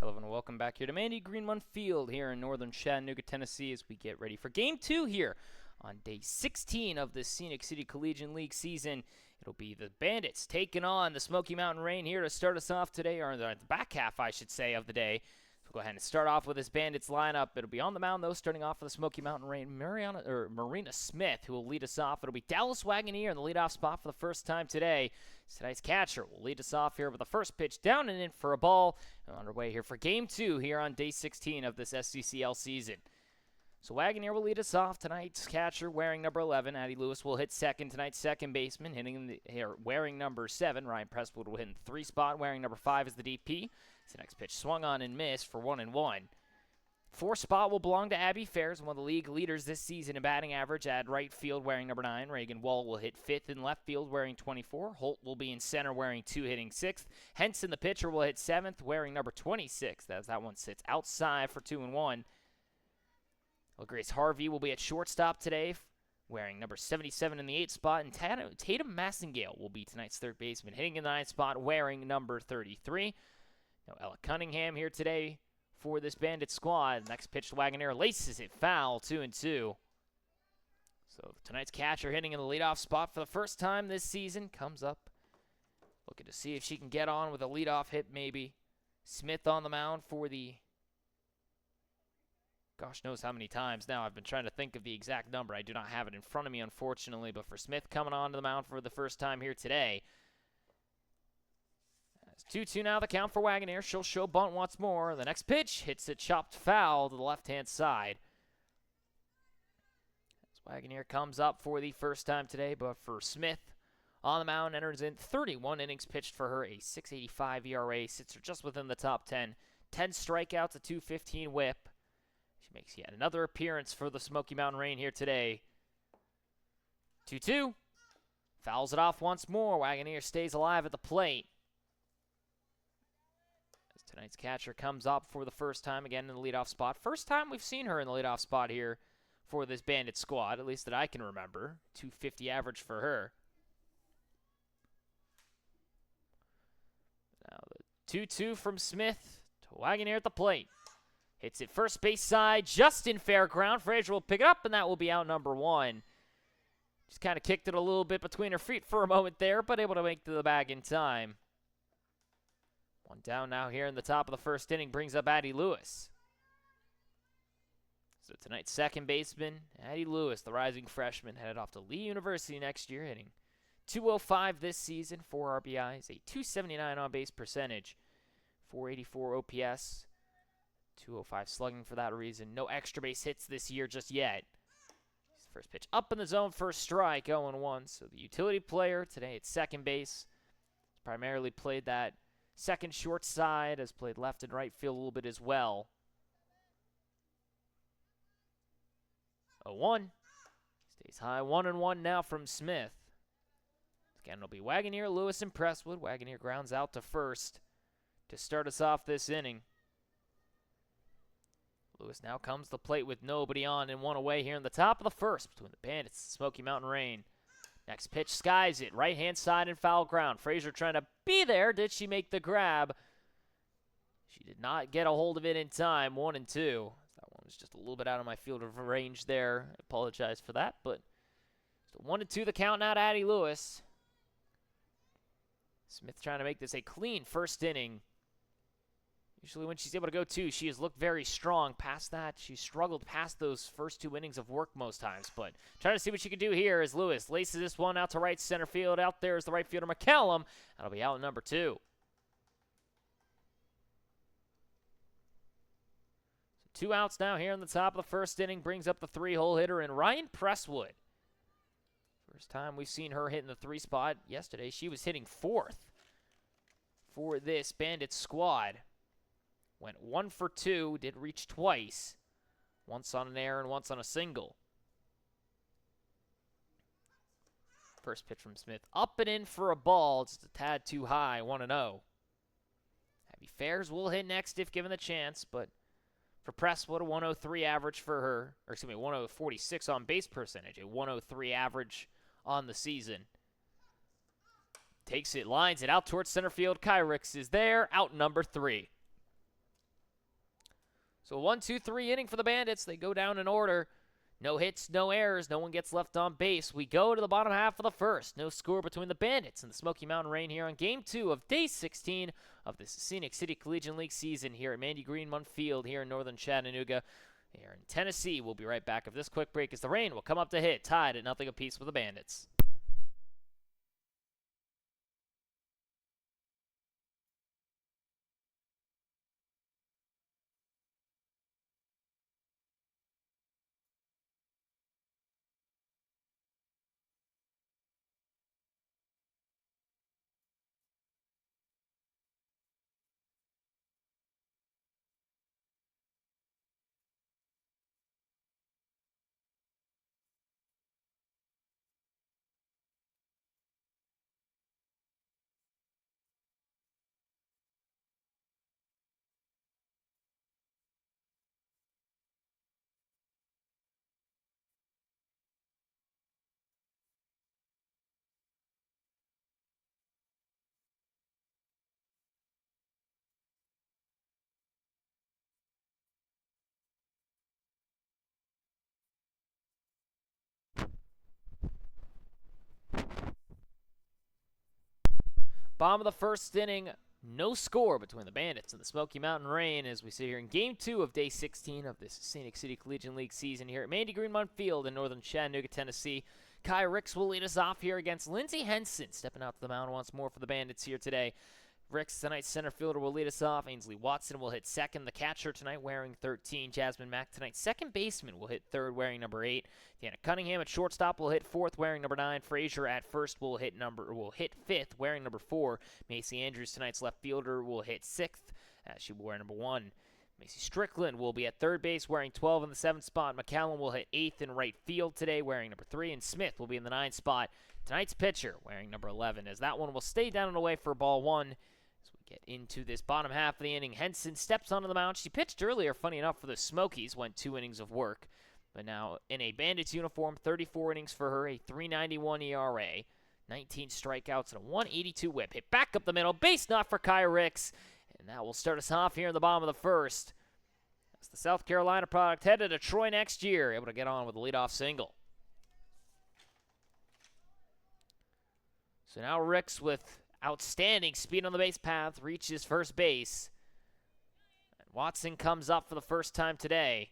Hello and welcome back here to Mandy Greenman Field here in northern Chattanooga, Tennessee as we get ready for Game 2 here on day 16 of the Scenic City Collegiate League season. It'll be the Bandits taking on the Smoky Mountain Rain here to start us off today, or the back half, I should say, of the day. So we'll go ahead and start off with this Bandits lineup. It'll be on the mound, though, starting off with the Smoky Mountain Rain, Marina Smith, who will lead us off. It'll be Dallas Wagoneer in the leadoff spot for the first time today. Tonight's catcher will lead us off here with the first pitch down and in for a ball. And underway here for Game 2 here on day 16 of this SCCL season. So Wagoneer will lead us off. Tonight's catcher wearing number 11. Addie Lewis will hit second. Tonight's second baseman wearing number 7. Ryan Presswood will hit in the 3 spot. Wearing number 5 is the DP. The next pitch swung on and missed for 1-1. 4 spot will belong to Abby Fairs, one of the league leaders this season in batting average at right field wearing number 9. Reagan Wall will hit 5th in left field wearing 24. Holt will be in center wearing 2, hitting 6th. Henson, the pitcher, will hit 7th wearing number 26. As that one sits outside for 2-1. Grace Harvey will be at shortstop today wearing number 77 in the 8th spot. And Tatum Massengale will be tonight's third baseman, hitting in the 9th spot wearing number 33. Now Ella Cunningham here today for this Bandit squad. Next pitch to Wagoneer laces it foul, 2-2. So tonight's catcher hitting in the leadoff spot for the first time this season comes up. Looking to see if she can get on with a leadoff hit maybe. Smith on the mound for the, gosh knows how many times now. I've been trying to think of the exact number. I do not have it in front of me, unfortunately. But for Smith coming onto the mound for the first time here today. It's 2-2 now, the count for Wagoneer. She'll show bunt once more. The next pitch hits it chopped foul to the left-hand side. As Wagoneer comes up for the first time today, but for Smith on the mound, enters in 31 innings pitched for her, a 6.85 ERA, sits her just within the top 10. 10 strikeouts, a 2.15 whip. She makes yet another appearance for the Smoky Mountain Rain here today. 2-2. Fouls it off once more. Wagoneer stays alive at the plate. Tonight's catcher comes up for the first time again in the leadoff spot. First time we've seen her in the leadoff spot here for this Bandit squad, at least that I can remember. 250 average for her. Now the 2-2 from Smith to Wagoneer at the plate. Hits it first base side, just in fair ground. Frazier will pick it up, and that will be out number 1. Just kind of kicked it a little bit between her feet for a moment there, but able to make to the bag in time. One down now here in the top of the first inning brings up Addie Lewis. So tonight's second baseman, Addie Lewis, the rising freshman, headed off to Lee University next year, hitting .205 this season, 4 RBIs, a .279 on-base percentage, .484 OPS, .205 slugging for that reason. No extra base hits this year just yet. First pitch up in the zone, first strike, 0-1. So the utility player today at second base. He's primarily played that second short side, has played left and right field a little bit as well. 0-1. Stays high, 1-1 now from Smith. Again, it'll be Wagoneer, Lewis, and Presswood. Wagoneer grounds out to first to start us off this inning. Lewis now comes to the plate with nobody on and 1 away here in the top of the first between the Bandits and Smoky Mountain Rain. Next pitch skies it, right-hand side and foul ground. Frazier trying to be there. Did she make the grab? She did not get a hold of it in time, 1-2. That one was just a little bit out of my field of range there. I apologize for that, but 1-2 the count now to Addie Lewis. Smith trying to make this a clean first inning. Usually when she's able to go 2, she has looked very strong. Past that, she struggled past those first 2 innings of work most times. But trying to see what she can do here as Lewis laces this one out to right center field. Out there is the right fielder, McCallum. That'll be out number 2. So 2 outs now here in the top of the first inning. Brings up the 3-hole hitter in Ryan Presswood. First time we've seen her hit in the 3 spot. Yesterday she was hitting 4th for this Bandit squad. Went 1 for 2, did reach twice. Once on an error and once on a single. First pitch from Smith. Up and in for a ball. Just a tad too high, 1-0. Abby Fairs will hit next if given the chance, but for Presswood, a 103 average for her. Or excuse me, 146 on base percentage. A 103 average on the season. Takes it, lines it out towards center field. Kyrix is there, out number 3. So 1-2-3 inning for the Bandits. They go down in order. No hits, no errors, no one gets left on base. We go to the bottom half of the first. No score between the Bandits and the Smoky Mountain Rain here on Game 2 of Day 16 of the Scenic City Collegiate League season here at Mandy Greenmont Field here in northern Chattanooga. Here in Tennessee, we'll be right back after this quick break as the Rain will come up to hit, tied at 0 apiece with the Bandits. Bottom of the first inning, no score between the Bandits and the Smoky Mountain Rain as we sit here in Game 2 of Day 16 of this Scenic City Collegiate League season here at Mandy Greenmont Field in northern Chattanooga, Tennessee. Kai Ricks will lead us off here against Lindsey Henson, stepping out to the mound once more for the Bandits here today. Ricks, tonight's center fielder, will lead us off. Ainsley Watson will hit second. The catcher tonight wearing 13. Jasmine Mack tonight. Second baseman will hit third wearing number 8. Deanna Cunningham at shortstop will hit fourth wearing number 9. Frazier at first will hit fifth wearing number 4. Macy Andrews, tonight's left fielder, will hit sixth. She will wear number 1. Macy Strickland will be at third base wearing 12 in the 7th spot. McCallum will hit 8th in right field today wearing number 3. And Smith will be in the 9th spot. Tonight's pitcher wearing number 11 as that one will stay down and away for ball 1. Get into this bottom half of the inning. Henson steps onto the mound. She pitched earlier, funny enough, for the Smokies, went 2 innings of work. But now in a Bandits uniform, 34 innings for her, a 3.91 ERA, 19 strikeouts, and a 182 whip. Hit back up the middle, base knock for Kai Ricks. And that will start us off here in the bottom of the first. That's the South Carolina product headed to Troy next year, able to get on with a leadoff single. So now Ricks with outstanding speed on the base path, reaches first base. And Watson comes up for the first time today.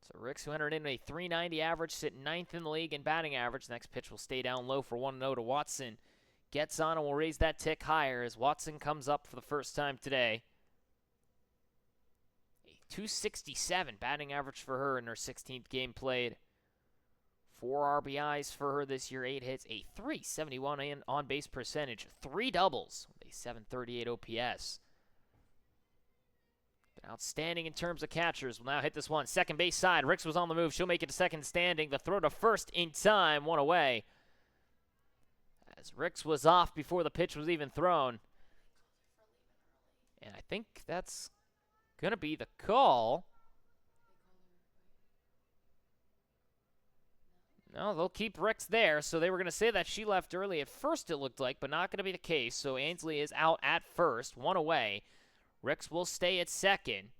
So Ricks, who entered in a 390 average, sit 9th in the league in batting average. Next pitch will stay down low for 1-0 to Watson. Gets on and will raise that tick higher as Watson comes up for the first time today. A 267 batting average for her in her 16th game played. 4 RBIs for her this year, 8 hits, a 371 on-base percentage, 3 doubles with a 738 OPS. Been outstanding in terms of catchers. Will now hit this one. Second base side. Ricks was on the move. She'll make it to second standing. The throw to first in time. 1 away. As Ricks was off before the pitch was even thrown. And I think that's going to be the call. No, they'll keep Ricks there, so they were going to say that she left early at first, it looked like, but not going to be the case. So Ainsley is out at first, 1 away. Ricks will stay at second,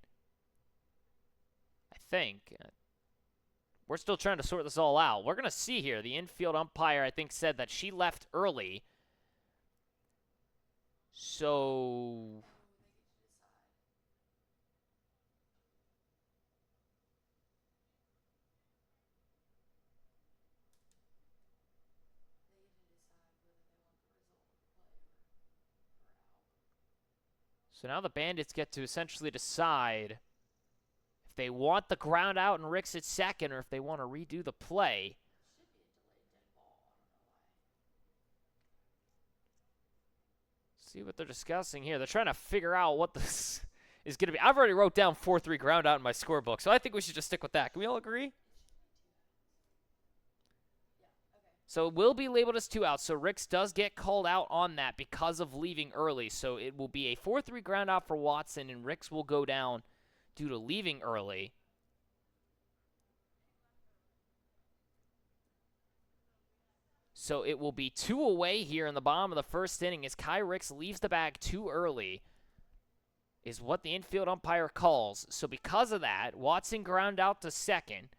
I think. We're still trying to sort this all out. We're going to see here. The infield umpire, I think, said that she left early. So now the Bandits get to essentially decide if they want the ground out and Ricks at second or if they want to redo the play. See what they're discussing here. They're trying to figure out what this is going to be. I've already wrote down 4-3 ground out in my scorebook, so I think we should just stick with that. Can we all agree? So it will be labeled as 2 outs, so Ricks does get called out on that because of leaving early. So it will be a 4-3 ground out for Watson, and Ricks will go down due to leaving early. So it will be 2 away here in the bottom of the first inning as Kai Ricks leaves the bag too early. is what the infield umpire calls. So because of that, Watson ground out to second,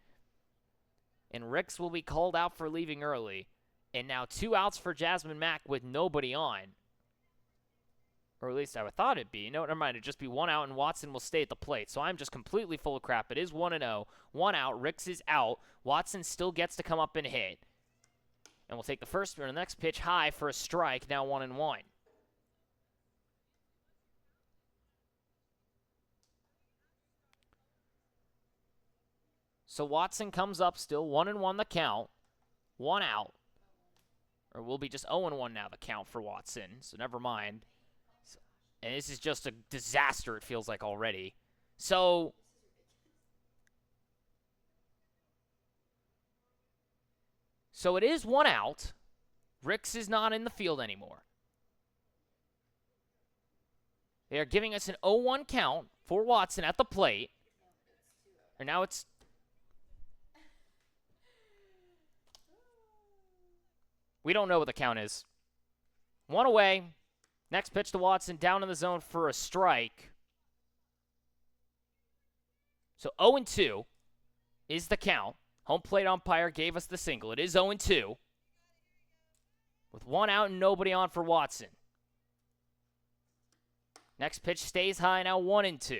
and Ricks will be called out for leaving early. And now 2 outs for Jasmine Mack with nobody on. Or at least I thought it'd be. No, never mind. It'd just be 1 out, and Watson will stay at the plate. So I'm just completely full of crap. It is 1-0. 1 out. Ricks is out. Watson still gets to come up and hit. And we'll take the first or the next pitch high for a strike. Now 1-1. So Watson comes up still. 1-1 the count. 1 out. Or we'll be just 0-1 now the count for Watson. So never mind. And this is just a disaster, it feels like already. So it is 1 out. Ricks is not in the field anymore. They are giving us an 0-1 count for Watson at the plate. And now it's... We don't know what the count is. 1 away. Next pitch to Watson, down in the zone for a strike. So 0-2 is the count. Home plate umpire gave us the single. It is 0-2. With 1 out and nobody on for Watson. Next pitch stays high, now 1-2.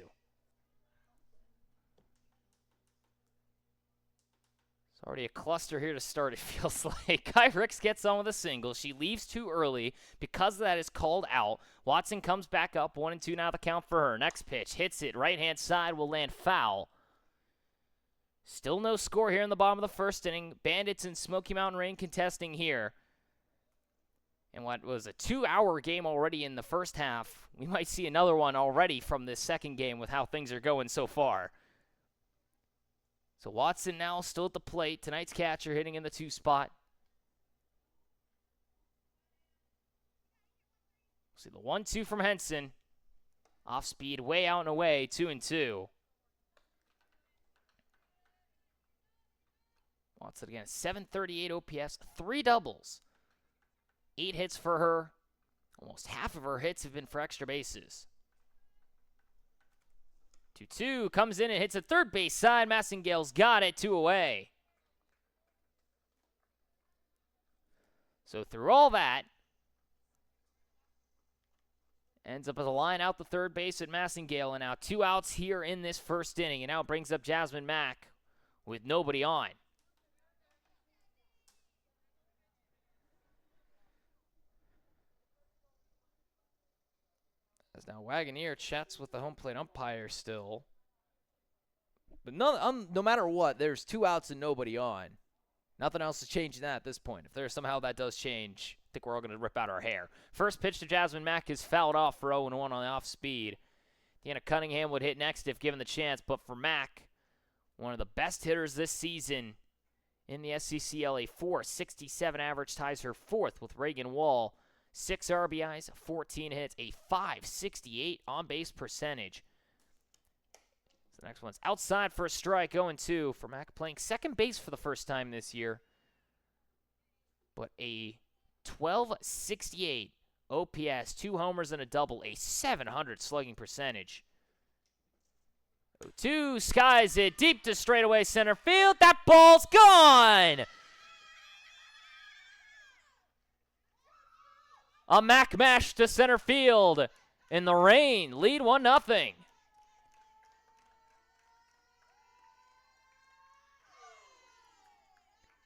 Already a cluster here to start, it feels like. Kai Ricks gets on with a single. She leaves too early. Because of that is called out. Watson comes back up. 1-2 now the count for her. Next pitch. Hits it. Right-hand side will land foul. Still no score here in the bottom of the first inning. Bandits and Smoky Mountain Rain contesting here. And what was a 2-hour game already in the first half. We might see another one already from this second game with how things are going so far. So Watson now still at the plate. Tonight's catcher hitting in the 2 spot. See the 1-2 from Henson. Off speed, way out and away, 2-2. Watson again, 738 OPS, 3 doubles. 8 hits for her. Almost half of her hits have been for extra bases. 2-2 comes in and hits a third base side. Massengale's got it, 2 away. So through all that, ends up with a line out the third base at Massengale, and now 2 outs here in this first inning. And now it brings up Jasmine Mack with nobody on. As now Wagoneer chats with the home plate umpire still. But no matter what, there's 2 outs and nobody on. Nothing else is changing that at this point. If there's somehow that does change, I think we're all going to rip out our hair. First pitch to Jasmine Mack is fouled off for 0-1 on the off speed. Deanna Cunningham would hit next if given the chance, but for Mack, one of the best hitters this season in the SCCLA, 467 average, ties her 4th with Reagan Wall. 6 RBIs, 14 hits, a .568 on-base percentage. So the next one's outside for a strike, 0-2 for Mack, playing second base for the first time this year. But a .1268 OPS, 2 homers and a double, a .700 slugging percentage. 0-2, skies it deep to straightaway center field. That ball's gone! A Mack mash to center field in the rain. Lead 1-0.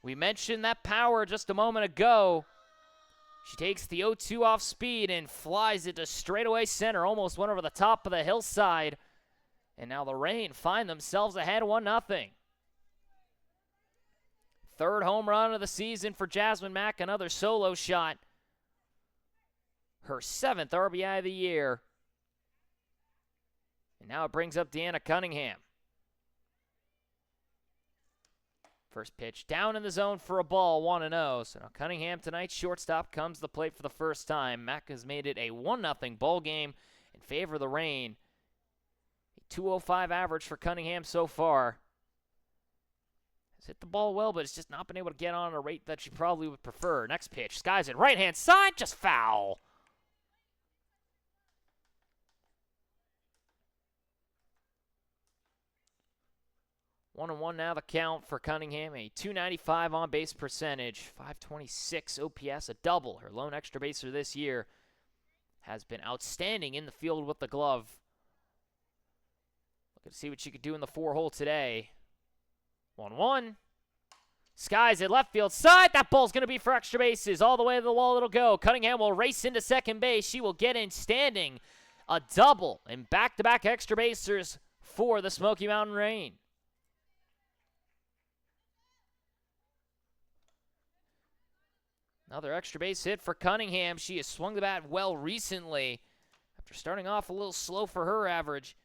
We mentioned that power just a moment ago. She takes the 0-2 off speed and flies it to straightaway center. Almost went over the top of the hillside. And now the Rain find themselves ahead 1-0. Third home run of the season for Jasmine Mack. Another solo shot. Her 7th RBI of the year. And now it brings up Deanna Cunningham. First pitch down in the zone for a ball, 1-0. So now Cunningham, tonight's shortstop, comes to the plate for the first time. Mack has made it a 1-0 ball game in favor of the Rain. A .205 average for Cunningham so far. Has hit the ball well, but it's just not been able to get on a rate that she probably would prefer. Next pitch, skies it right-hand side, just foul. 1-1 now the count for Cunningham. A .295 on-base percentage, .526 OPS, a double. Her lone extra baser this year has been outstanding in the field with the glove. Looking to see what she could do in the 4-hole today. 1-1. Skies at left field side. That ball's going to be for extra bases. All the way to the wall it'll go. Cunningham will race into second base. She will get in standing. A double and back-to-back extra basers for the Smoky Mountain Rain. Another extra base hit for Cunningham. She has swung the bat well recently after starting off a little slow for her average.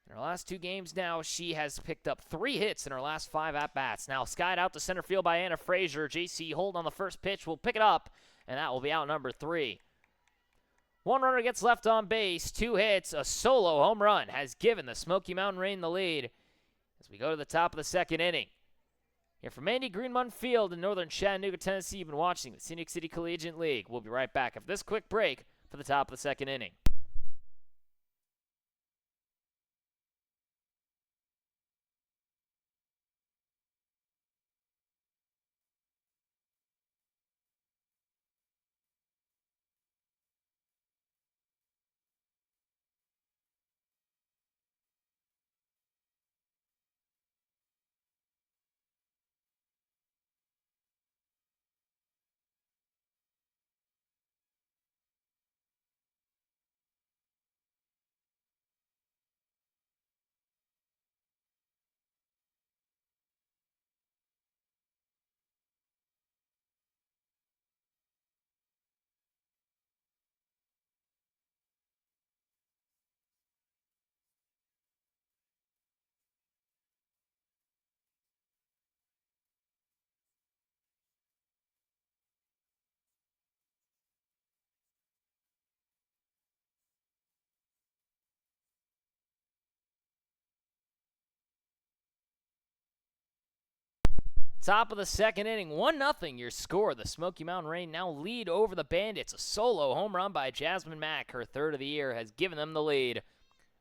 In her last 2 games now, she has picked up 3 hits in her last 5 at-bats. Now skied out to center field by Anna Frazier. J.C. Holt on the first pitch will pick it up, and that will be out number 3. 1 runner gets left on base, 2 hits, a solo home run has given the Smoky Mountain Rain the lead as we go to the top of the 2nd inning. Here from Andy Greenmund Field in northern Chattanooga, Tennessee, you've been watching the Scenic City Collegiate League. We'll be right back after this quick break for the top of the 2nd inning. Top of the 2nd inning, 1-0 your score. The Smoky Mountain Rain now lead over the Bandits. A solo home run by Jasmine Mack, her 3rd of the year, has given them the lead.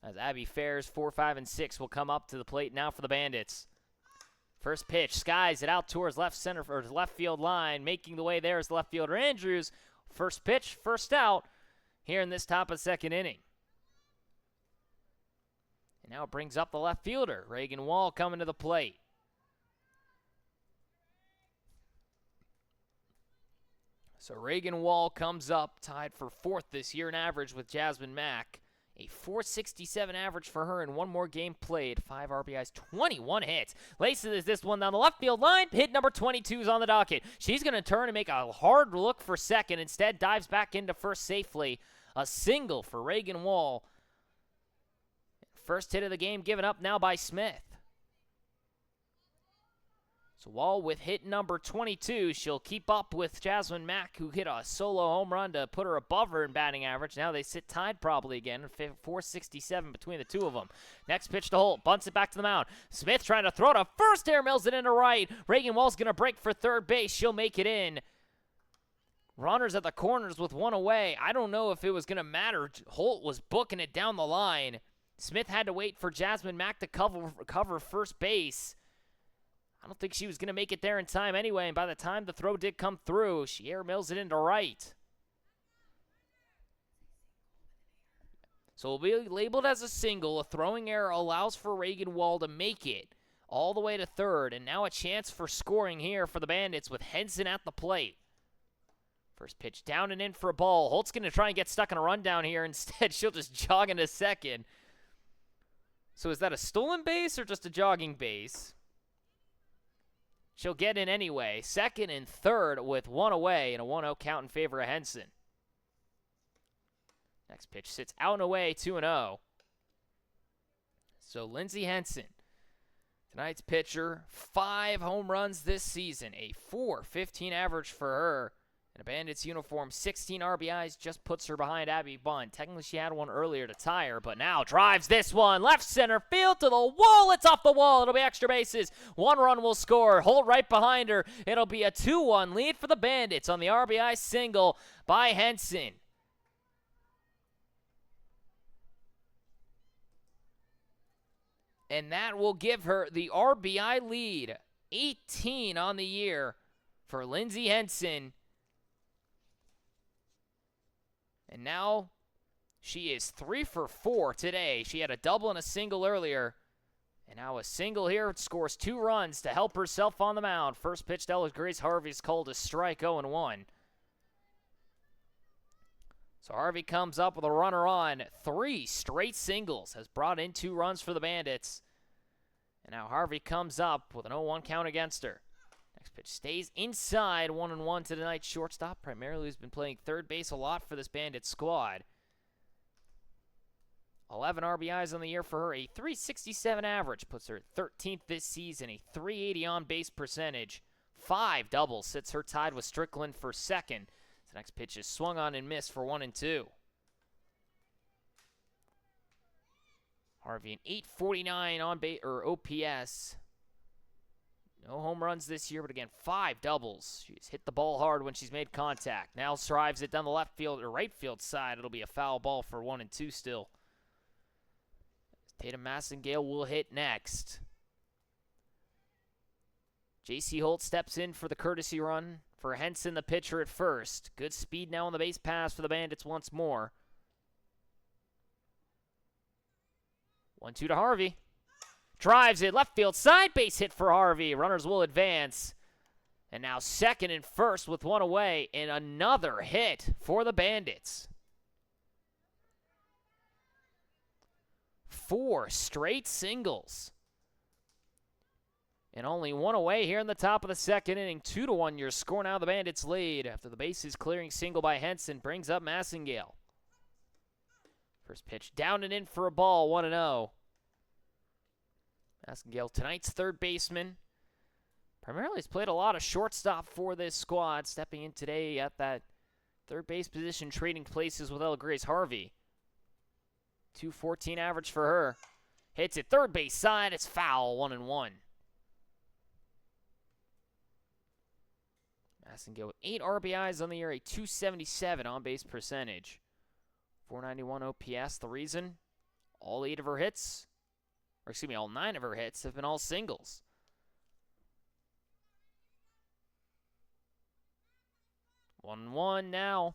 As Abby Fair's 4, 5, and 6 will come up to the plate now for the Bandits. First pitch, skies it out towards left field line. Making the way there is the left fielder Andrews. First pitch, first out here in this top of 2nd inning. And now it brings up the left fielder, Reagan Wall, coming to the plate. So Reagan Wall comes up, tied for 4th this year in average with Jasmine Mack. A .467 average for her in 1 more game played. 5 RBIs, 21 hits. Laces this one down the left field line. Hit number 22 is on the docket. She's going to turn and make a hard look for second. Instead, dives back into first safely. A single for Reagan Wall. First hit of the game given up now by Smith. So Wall with hit number 22. She'll keep up with Jasmine Mack, who hit a solo home run to put her above her in batting average. Now they sit tied probably again, .467 between the two of them. Next pitch to Holt, bunts it back to the mound. Smith trying to throw to first, air mills it into right. Reagan Wall's going to break for third base. She'll make it in. Runners at the corners with 1 away. I don't know if it was going to matter. Holt was booking it down the line. Smith had to wait for Jasmine Mack to cover first base. I don't think she was going to make it there in time anyway, and by the time the throw did come through, she air mills it into right. So it'll be labeled as a single. A throwing error allows for Reagan Wall to make it all the way to third, and now a chance for scoring here for the Bandits with Henson at the plate. First pitch down and in for a ball. Holt's going to try and get stuck in a rundown here. Instead, she'll just jog into second. So is that a stolen base or just a jogging base? She'll get in anyway. Second and third with 1 away and a 1-0 count in favor of Henson. Next pitch sits out and away, 2-0. So Lindsey Henson, tonight's pitcher, 5 home runs this season, a .415 average for her. In a Bandits uniform, 16 RBIs, just puts her behind Abby Bunn. Technically, she had one earlier to tie her, but now drives this one. Left center field to the wall. It's off the wall. It'll be extra bases. 1 run will score. Holt right behind her. It'll be a 2-1 lead for the Bandits on the RBI single by Henson. And that will give her the RBI lead. 18 on the year for Lindsey Henson. And now she is 3 for 4 today. She had a double and a single earlier. And now a single here. Scores 2 runs to help herself on the mound. First pitch to Grace Harvey's called a strike, 0-1. So Harvey comes up with a runner on. 3 straight singles. Has brought in 2 runs for the Bandits. And now Harvey comes up with an 0-1 count against her. Next pitch stays inside, 1-1 to tonight's shortstop. Primarily has been playing third base a lot for this Bandit squad. 11 RBIs on the year for her, a .367 average. Puts her 13th this season, a .380 on-base percentage. 5 doubles, sits her tied with Strickland for second. The next pitch is swung on and missed for 1-2. Harvey, an .849 on-base or OPS. No home runs this year, but again, 5 doubles. She's hit the ball hard when she's made contact. Now drives it down the left field or right field side. It'll be a foul ball for 1-2 still. Tatum Massengale will hit next. J.C. Holt steps in for the courtesy run for Henson, the pitcher at first. Good speed now on the base pass for the Bandits once more. 1-2 to Harvey. Drives it, left field side, base hit for Harvey. Runners will advance. And now second and first with 1 away, and another hit for the Bandits. 4 straight singles. And only 1 away here in the top of the second inning. 2-1 your score. Now the Bandits lead after the bases clearing single by Henson brings up Massengale. First pitch down and in for a ball, 1-0. Massengale, tonight's third baseman. Primarily has played a lot of shortstop for this squad. Stepping in today at that third base position, trading places with Grace Harvey. .214 average for her. Hits it third base side. It's foul, 1-1. Massengale with 8 RBIs on the year, a .277 on-base percentage. .491 OPS. The reason? All 8 of her hits, or excuse me, all 9 of her hits have been all singles. 1-1 now.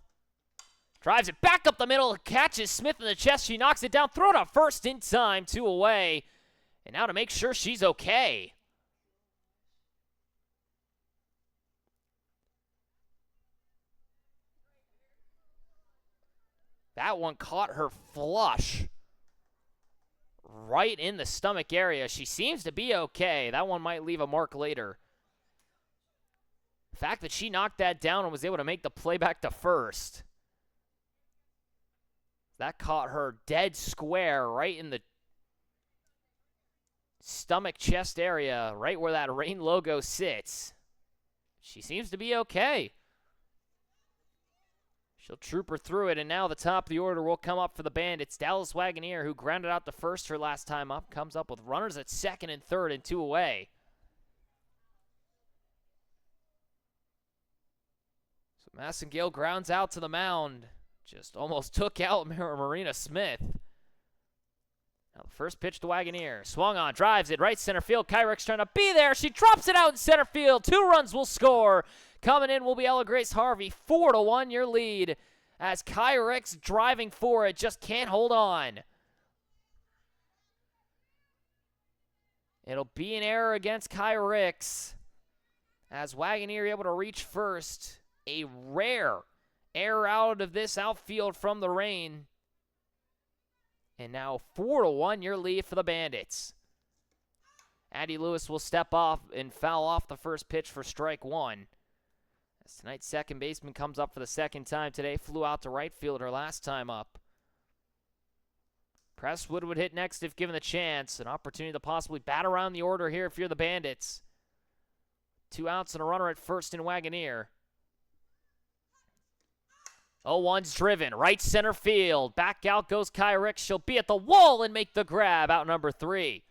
Drives it back up the middle, catches Smith in the chest. She knocks it down, throw it up first in time, 2 away. And now to make sure she's okay. That one caught her flush right in the stomach area. She seems to be okay. That one might leave a mark later. The fact that she knocked that down and was able to make the play back to first. That caught her dead square right in the stomach chest area, right where that Reign logo sits. She seems to be okay. She'll troop her through it, and now the top of the order will come up for the Bandits. Dallas Wagoneer, who grounded out the first her last time up, comes up with runners at second and third and 2 away. So Massengale grounds out to the mound. Just almost took out Marina Smith. Now the first pitch to Wagoneer. Swung on, drives it, right center field. Kyrick's trying to be there. She drops it out in center field. 2 runs will score. Coming in will be Grace Harvey. 4-1 your lead as Kyrick's driving for it. Just can't hold on. It'll be an error against Kyrick's as Wagoneer able to reach first. A rare error out of this outfield from the Reign. And now 4-1 your lead for the Bandits. Addie Lewis will step off and foul off the first pitch for strike 1. As tonight's second baseman comes up for the second time today. Flew out to right field her last time up. Presswood would hit next if given the chance. An opportunity to possibly bat around the order here if you're the Bandits. 2 outs and a runner at first in Wagoneer. 0-1's driven, right center field. Back out goes Kyrick. She'll be at the wall and make the grab, out number 3.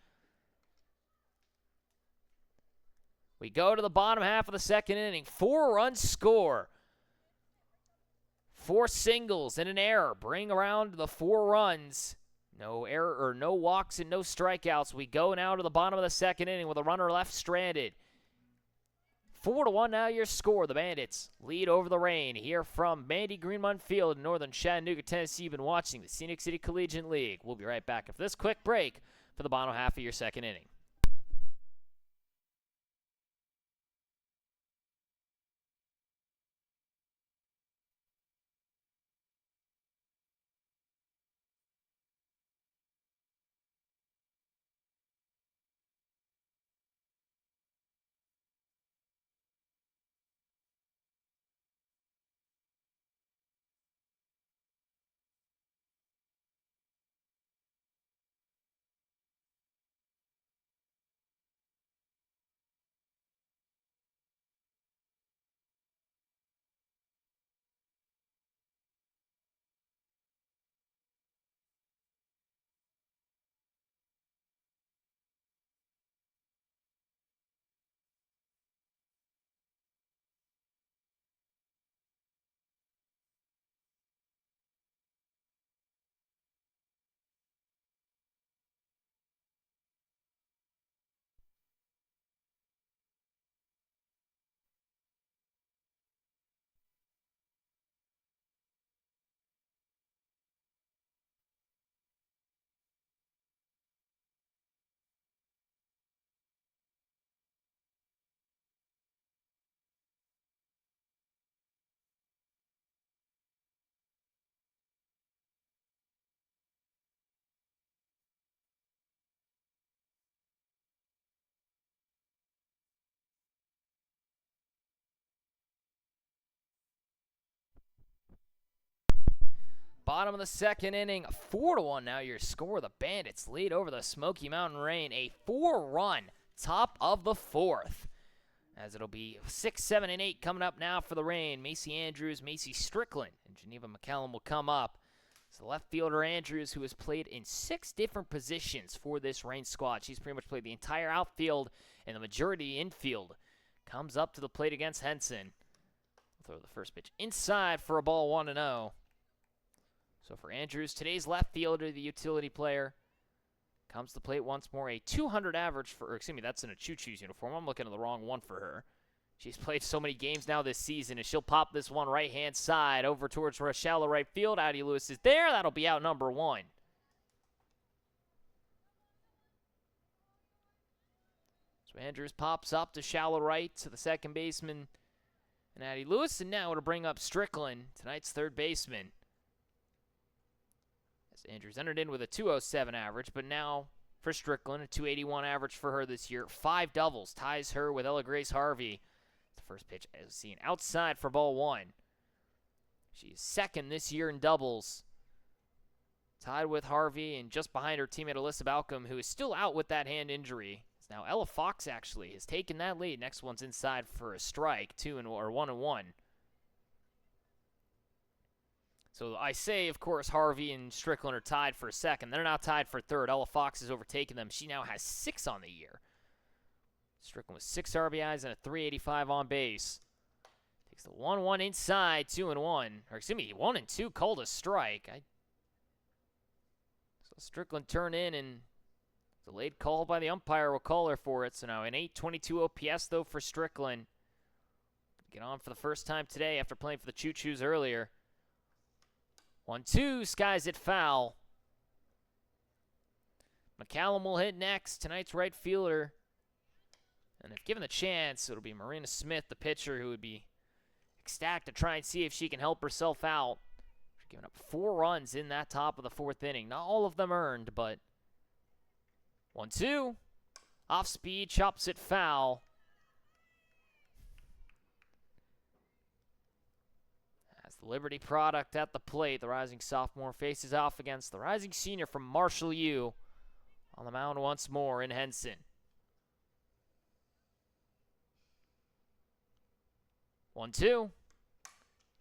We go to the bottom half of the second inning. 4 runs score. 4 singles and an error bring around the 4 runs. No error or no walks and no strikeouts. We go now to the bottom of the second inning with a runner left stranded. 4-1 now your score. The Bandits lead over the Reign here from Mandy Greenmont Field in northern Chattanooga, Tennessee. You've been watching the Scenic City Collegiate League. We'll be right back after this quick break for the bottom half of your second inning. Bottom of the second inning, 4-1 now your score. The Bandits lead over the Smoky Mountain Reign. A 4-run top of the fourth. As it'll be 6, 7, and 8 coming up now for the Reign. Macy Andrews, Macy Strickland, and Geneva McCallum will come up. So left fielder Andrews, who has played in 6 different positions for this Reign squad. She's pretty much played the entire outfield and the majority infield. Comes up to the plate against Henson. Throw the first pitch inside for a ball, 1-0. So for Andrews, today's left fielder, the utility player, comes to the plate once more. A 200 average for, or excuse me, that's in a Choo-Choo's uniform. I'm looking at the wrong one for her. She's played so many games now this season, and she'll pop this one right-hand side over towards shallow right field. Addie Lewis is there. That'll be out number 1. So Andrews pops up to shallow right to the second baseman and Addie Lewis, and now it'll bring up Strickland, tonight's third baseman. Andrews entered in with a 207 average, but now for Strickland, a 281 average for her this year. 5 doubles, ties her with Ella Grace Harvey. The first pitch is seen outside for ball 1. She's second this year in doubles, tied with Harvey and just behind her teammate Alyssa Balcom, who is still out with that hand injury. Now Ella Fox actually has taken that lead. Next one's inside for a strike, 1-1. So I say, of course, Harvey and Strickland are tied for second. They're now tied for third. Ella Fox has overtaken them. She now has 6 on the year. Strickland with 6 RBIs and a 385 on base. Takes the 1-1 inside, 2-1. Or excuse me, 1-2 called a strike. So Strickland turned in, and delayed call by the umpire will call her for it. So now an 822 OPS, though, for Strickland. Get on for the first time today after playing for the Choo-Choos earlier. 1-2, skies it foul. McCallum will hit next, tonight's right fielder. And if given the chance, it'll be Marina Smith, the pitcher, who would be ecstatic to try and see if she can help herself out. She's given up 4 runs in that top of the 4th inning. Not all of them earned, but 1-2. Off speed, chops it foul. The Liberty product at the plate. The rising sophomore faces off against the rising senior from Marshall U on the mound once more in Henson. 1-2.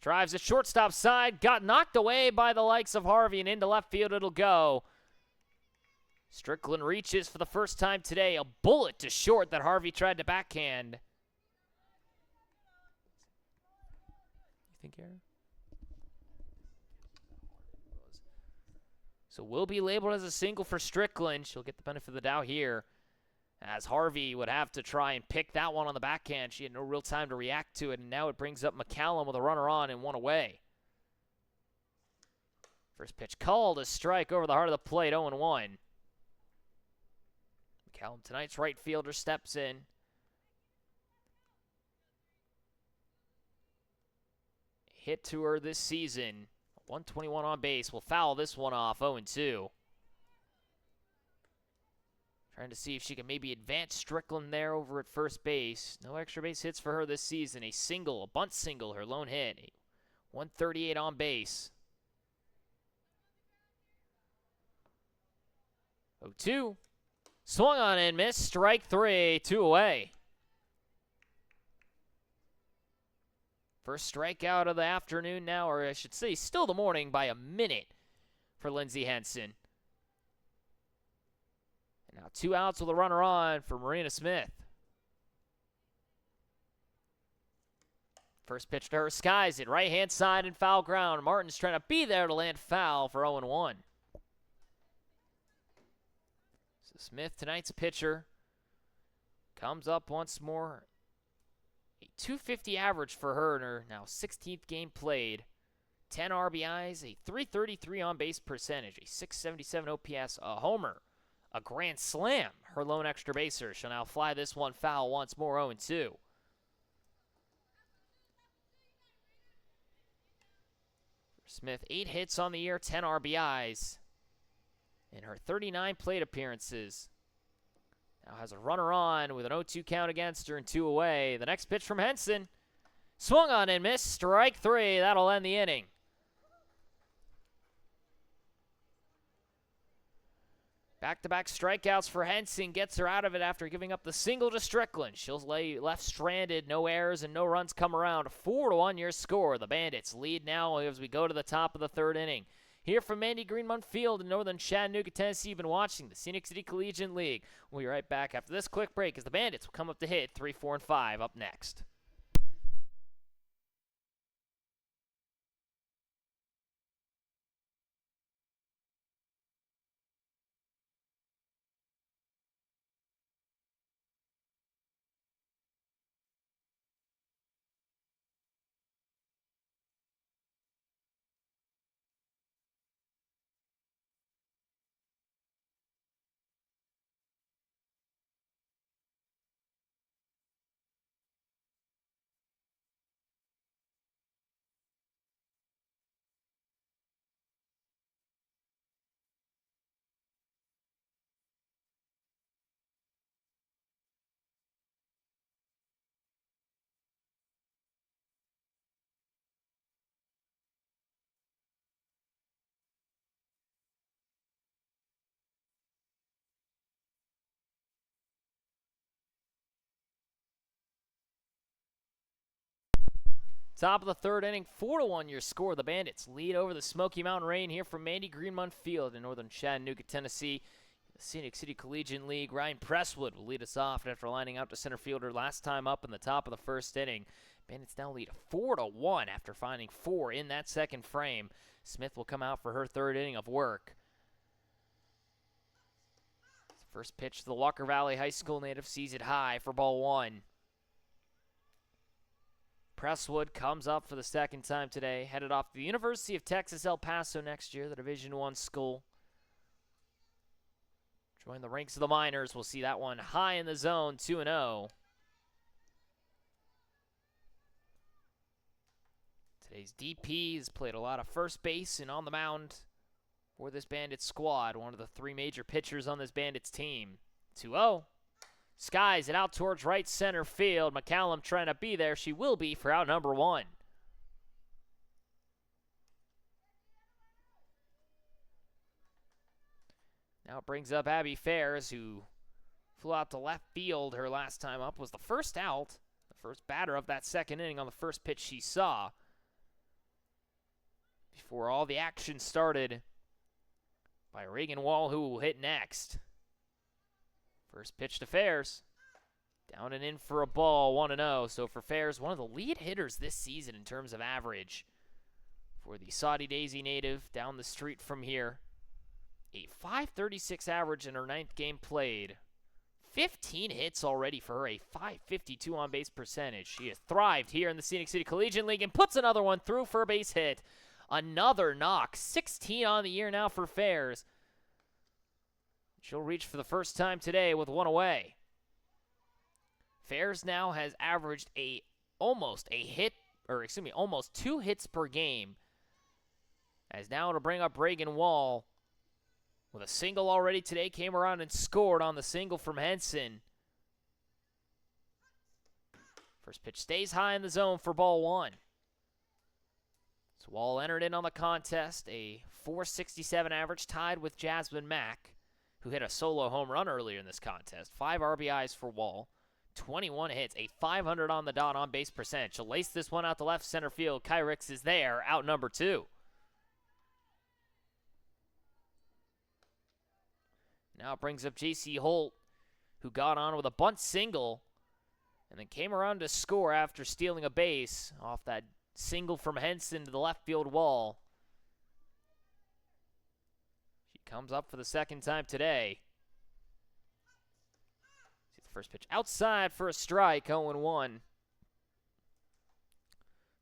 Drives at shortstop side. Got knocked away by the likes of Harvey, and into left field it'll go. Strickland reaches for the first time today. A bullet to short that Harvey tried to backhand. You think, Aaron? So will be labeled as a single for Strickland. She'll get the benefit of the doubt here, as Harvey would have to try and pick that one on the backhand. She had no real time to react to it, and now it brings up McCallum with a runner on and one away. First pitch called, a strike over the heart of the plate, 0-1. McCallum, tonight's right fielder, steps in. Hit to her this season. 121 on base. Will foul this one off, 0-2. Trying to see if she can maybe advance Strickland there over at first base. No extra base hits for her this season. A single, a bunt single, her lone hit. 138 on base. 0-2. Swung on and missed. Strike three. 2 away. First strikeout of the afternoon now, or I should say still the morning, by a minute for Lindsey Henson. And now 2 outs with a runner on for Marina Smith. First pitch to her, skies it, right-hand side and foul ground. Martin's trying to be there to land foul for 0-1. So Smith, tonight's pitcher, comes up once more. A 250 average for her in her now 16th game played. 10 RBIs, a 333 on-base percentage, a 677 OPS, a homer, a grand slam. Her lone extra baser. She'll now fly this one foul once more, 0-2. Smith, 8 hits on the year, 10 RBIs in her 39 plate appearances. Now has a runner on with an 0-2 count against her and 2 away. The next pitch from Henson. Swung on and missed. Strike three. That'll end the inning. Back-to-back strikeouts for Henson. Gets her out of it after giving up the single to Strickland. She'll lay left stranded. No errors and no runs come around. 4-1 your score. The Bandits lead now as we go to the top of the third inning. Here from Mandy Greenmont Field in northern Chattanooga, Tennessee, you've been watching the Scenic City Collegiate League. We'll be right back after this quick break as the Bandits will come up to hit 3, 4, and 5 up next. Top of the third inning, 4-1 your score. The Bandits lead over the Smoky Mountain Rain here from Mandy Greenmont Field in northern Chattanooga, Tennessee. The Scenic City Collegiate League, Ryan Presswood will lead us off after lining out to center fielder last time up in the top of the first inning. Bandits now lead 4-1 after finding 4 in that second frame. Smith will come out for her third inning of work. First pitch to the Walker Valley High School native sees it high for ball 1. Presswood comes up for the second time today, headed off to the University of Texas El Paso next year, the Division I school. Join the ranks of the Miners. We'll see that one high in the zone, 2-0. Today's DP has played a lot of first base and on the mound for this Bandits squad, one of the 3 major pitchers on this Bandits team. 2-0. Skies it out towards right center field. McCallum trying to be there. She will be for out number 1. Now it brings up Abby Fairs, who flew out to left field her last time up. Was the first out, the first batter of that second inning on the first pitch she saw. Before all the action started by Reagan Wall, who will hit next. First pitch to Fairs. Down and in for a ball, 1-0. So for Fairs, one of the lead hitters this season in terms of average for the Saudi Daisy native down the street from here. a .536 average in her 9th game played. 15 hits already for her, a .552 on-base percentage. She has thrived here in the Scenic City Collegiate League and puts another one through for a base hit. Another knock. 16 on the year now for Fairs. She'll reach for the first time today with one away. Fairs now has averaged almost 2 hits per game. As now to bring up Reagan Wall with a single already today, came around and scored on the single from Henson. First pitch stays high in the zone for ball 1. So Wall entered in on the contest, a .467 average, tied with Jasmine Mack, who hit a solo home run earlier in this contest. 5 RBIs for Wall, 21 hits, a .500 on the dot on base percentage. She'll lace this one out to left center field. Kai Ricks is there, out number 2. Now it brings up J.C. Holt, who got on with a bunt single and then came around to score after stealing a base off that single from Henson to the left field wall. She comes up for the second time today. See the first pitch outside for a strike, 0-1.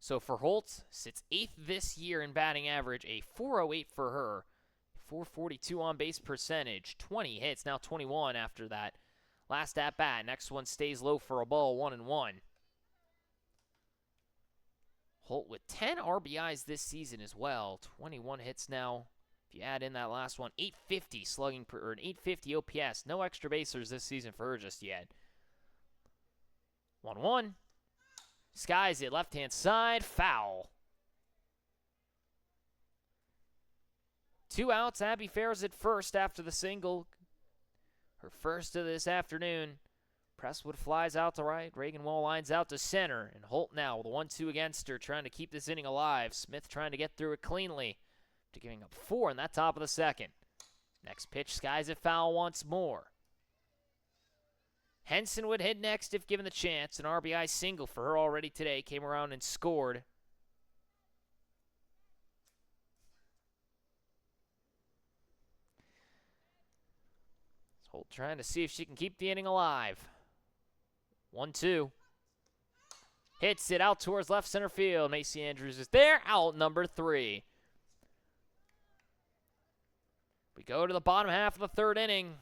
So for Holt, sits 8th this year in batting average, a .408 for her. .442 on base percentage, 20 hits, now 21 after that last at bat. Next one stays low for a ball, 1-1. Holt with 10 RBIs this season as well, 21 hits now. If you add in that last one, 850 slugging per, or an 850 OPS. No extra basers this season for her just yet. 1-1. Skies it left hand side, foul. 2 outs, Abby Fairs at first after the single. Her first of this afternoon. Presswood flies out to right. Reagan Wall lines out to center. And Holt now with a 1-2 against her, trying to keep this inning alive. Smith trying to get through it cleanly after giving up 4 in that top of the second. Next pitch, skies it foul once more. Henson would hit next if given the chance. An RBI single for her already today. Came around and scored. Holt trying to see if she can keep the inning alive. 1-2. Hits it out towards left center field. Macy Andrews is there. Out number 3. We go to the bottom half of the 3rd inning.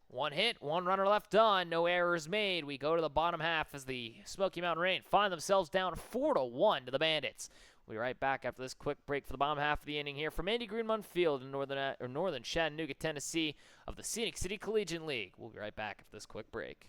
1 hit, 1 runner left on. No errors made. We go to the bottom half as the Smoky Mountain Rain find themselves down 4-1 to the Bandits. We'll be right back after this quick break for the bottom half of the inning here from Andy Greenmund Field in northern Chattanooga, Tennessee of the Scenic City Collegiate League. We'll be right back after this quick break.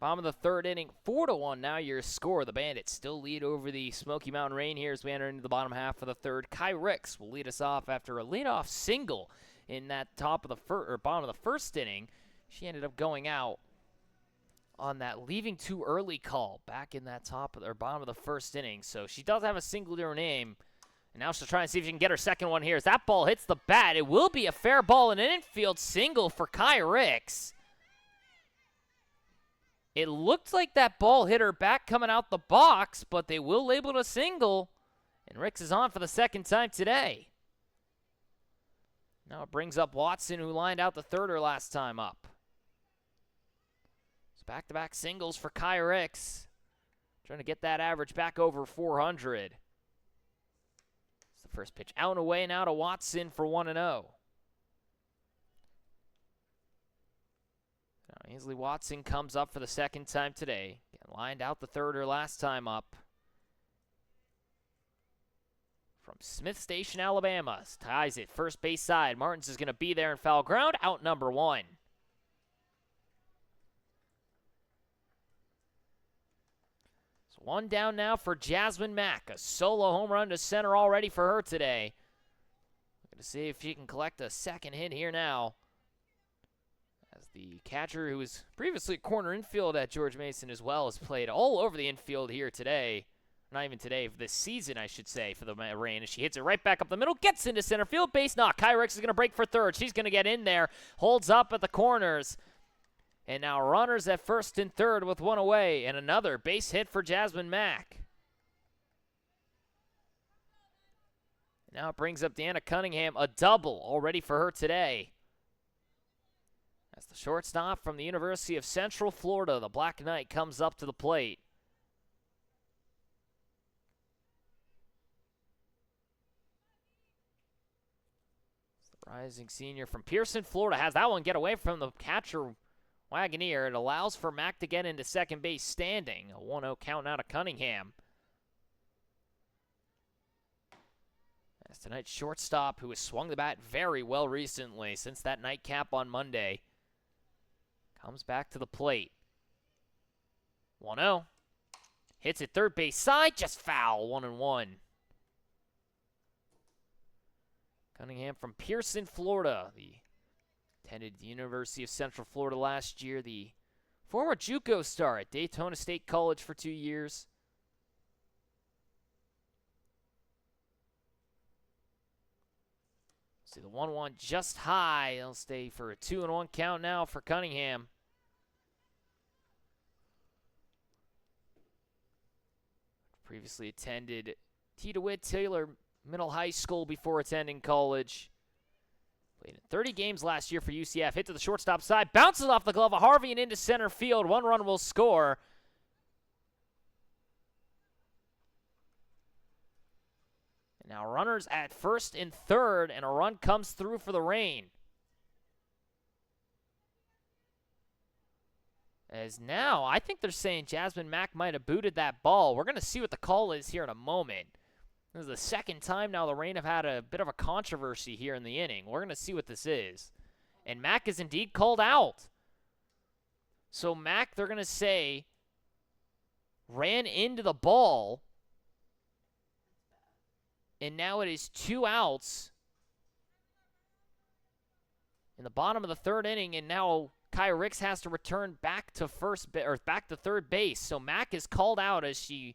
Bottom of the 3rd inning, 4-1 now your score. The Bandits still lead over the Smoky Mountain Rain here as we enter into the bottom half of the 3rd. Kai Ricks will lead us off after a leadoff single in that bottom of the 1st inning. She ended up going out on that leaving too early call back in that bottom of the 1st inning. So she does have a single to her name. And now she'll try and see if she can get her second one here. As that ball hits the bat, it will be a fair ball and an infield single for Kai Ricks. It looked like that ball hit her back coming out the box, but they will label it a single. And Ricks is on for the second time today. Now it brings up Watson, who lined out the third or last time up. It's back-to-back singles for Kai Ricks. Trying to get that average back over 400. It's the first pitch out and away now to Watson for 1-0. Now Ainsley Watson comes up for the second time today. Again, lined out the third or last time up. From Smith Station, Alabama, ties it first base side. Martins is going to be there in foul ground. Out number 1. So 1 down now for Jasmine Mack. A solo home run to center already for her today. Going to see if she can collect a second hit here now. As the catcher, who was previously corner infield at George Mason as well, has played all over the infield here today. Not even today, this season, I should say, for the Rain. As she hits it right back up the middle, gets into center field, base knock. Kai Ricks is going to break for third. She's going to get in there, holds up at the corners. And now runners at first and third with 1 away, and another base hit for Jasmine Mack. Now it brings up Deanna Cunningham, a double already for her today. As the shortstop from the University of Central Florida, the Black Knight, comes up to the plate. Rising senior from Pearson, Florida, has that one get away from the catcher Wagoneer. It allows for Mack to get into second base standing. A 1-0 count now to Cunningham. As tonight's shortstop, who has swung the bat very well recently since that nightcap on Monday, comes back to the plate. 1-0. Hits it third base side, just foul. 1-1. Cunningham from Pearson, Florida. Attended the University of Central Florida last year. The former JUCO star at Daytona State College for 2 years. See the 1-1 just high. They'll stay for a 2-1 count now for Cunningham. Previously attended T. DeWitt Taylor Middle High School before attending college. Played in 30 games last year for UCF. Hit to the shortstop side. Bounces off the glove of Harvey and into center field. 1 run will score. And now runners at first and third, and a run comes through for the Rain. As now, I think they're saying Jasmine Mack might have booted that ball. We're going to see what the call is here in a moment. This is the second time now the Rain have had a bit of a controversy here in the inning. We're going to see what this is. And Mack is indeed called out. So Mack, they're going to say, ran into the ball. And now it is 2 outs in the bottom of the third inning. And now Kai Ricks has to return back to back to third base. So Mack is called out as she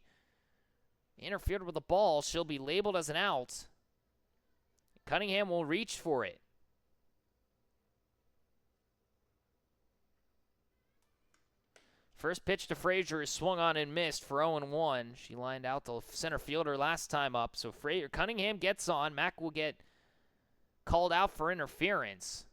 interfered with the ball. She'll be labeled as an out. Cunningham will reach for it. First pitch to Frazier is swung on and missed for 0-1. She lined out the center fielder last time up. So Cunningham gets on. Mack will get called out for interference.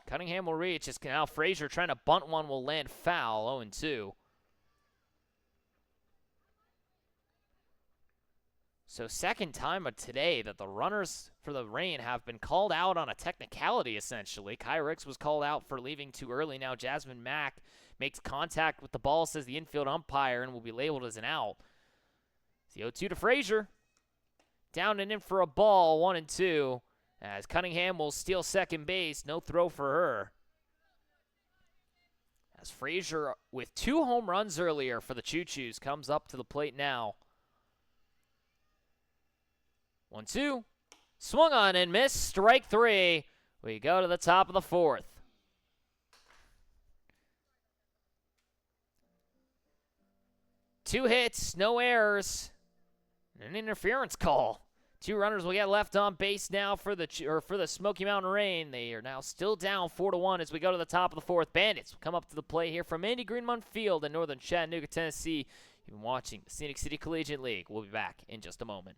Cunningham will reach. It's now Frazier trying to bunt one, will land foul. 0-2. So second time of today that the runners for the Rain have been called out on a technicality, essentially. Kai Ricks was called out for leaving too early. Now Jasmine Mack makes contact with the ball, says the infield umpire, and will be labeled as an out. It's the 0-2 to Frazier. Down and in for a ball, 1-2. As Cunningham will steal second base. No throw for her. As Frazier, with 2 home runs earlier for the Choo-Choos, comes up to the plate now. 1-2. Swung on and missed. Strike 3. We go to the top of the 4th. Two hits, no errors, and an interference call. Two runners will get left on base now for the Smoky Mountain Rain. They are now still down 4-1 as we go to the top of the fourth. Bandits will come up to the plate here from Andy Greenmont Field in northern Chattanooga, Tennessee. You've been watching the Scenic City Collegiate League. We'll be back in just a moment.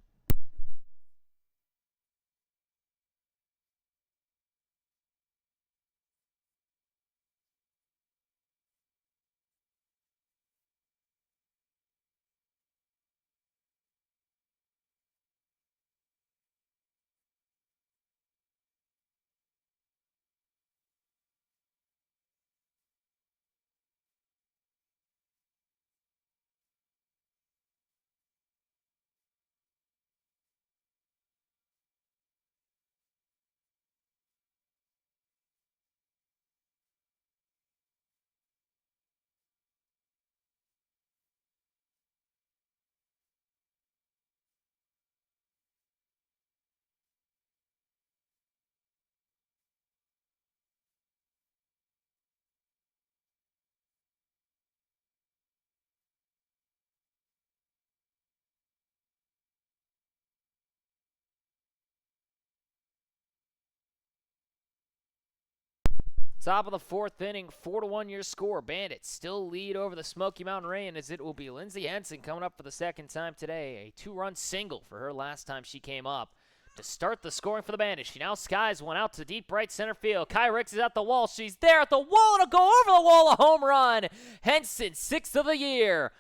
Top of the fourth inning, 4-1 your score. Bandits still lead over the Smoky Mountain Rain as it will be Lindsey Henson coming up for the second time today. A 2-run single for her last time she came up to start the scoring for the Bandits. She now skies one out to deep right center field. Kai Ricks is at the wall. She's there at the wall, and it'll go over the wall. A home run. Henson, 6th of the year.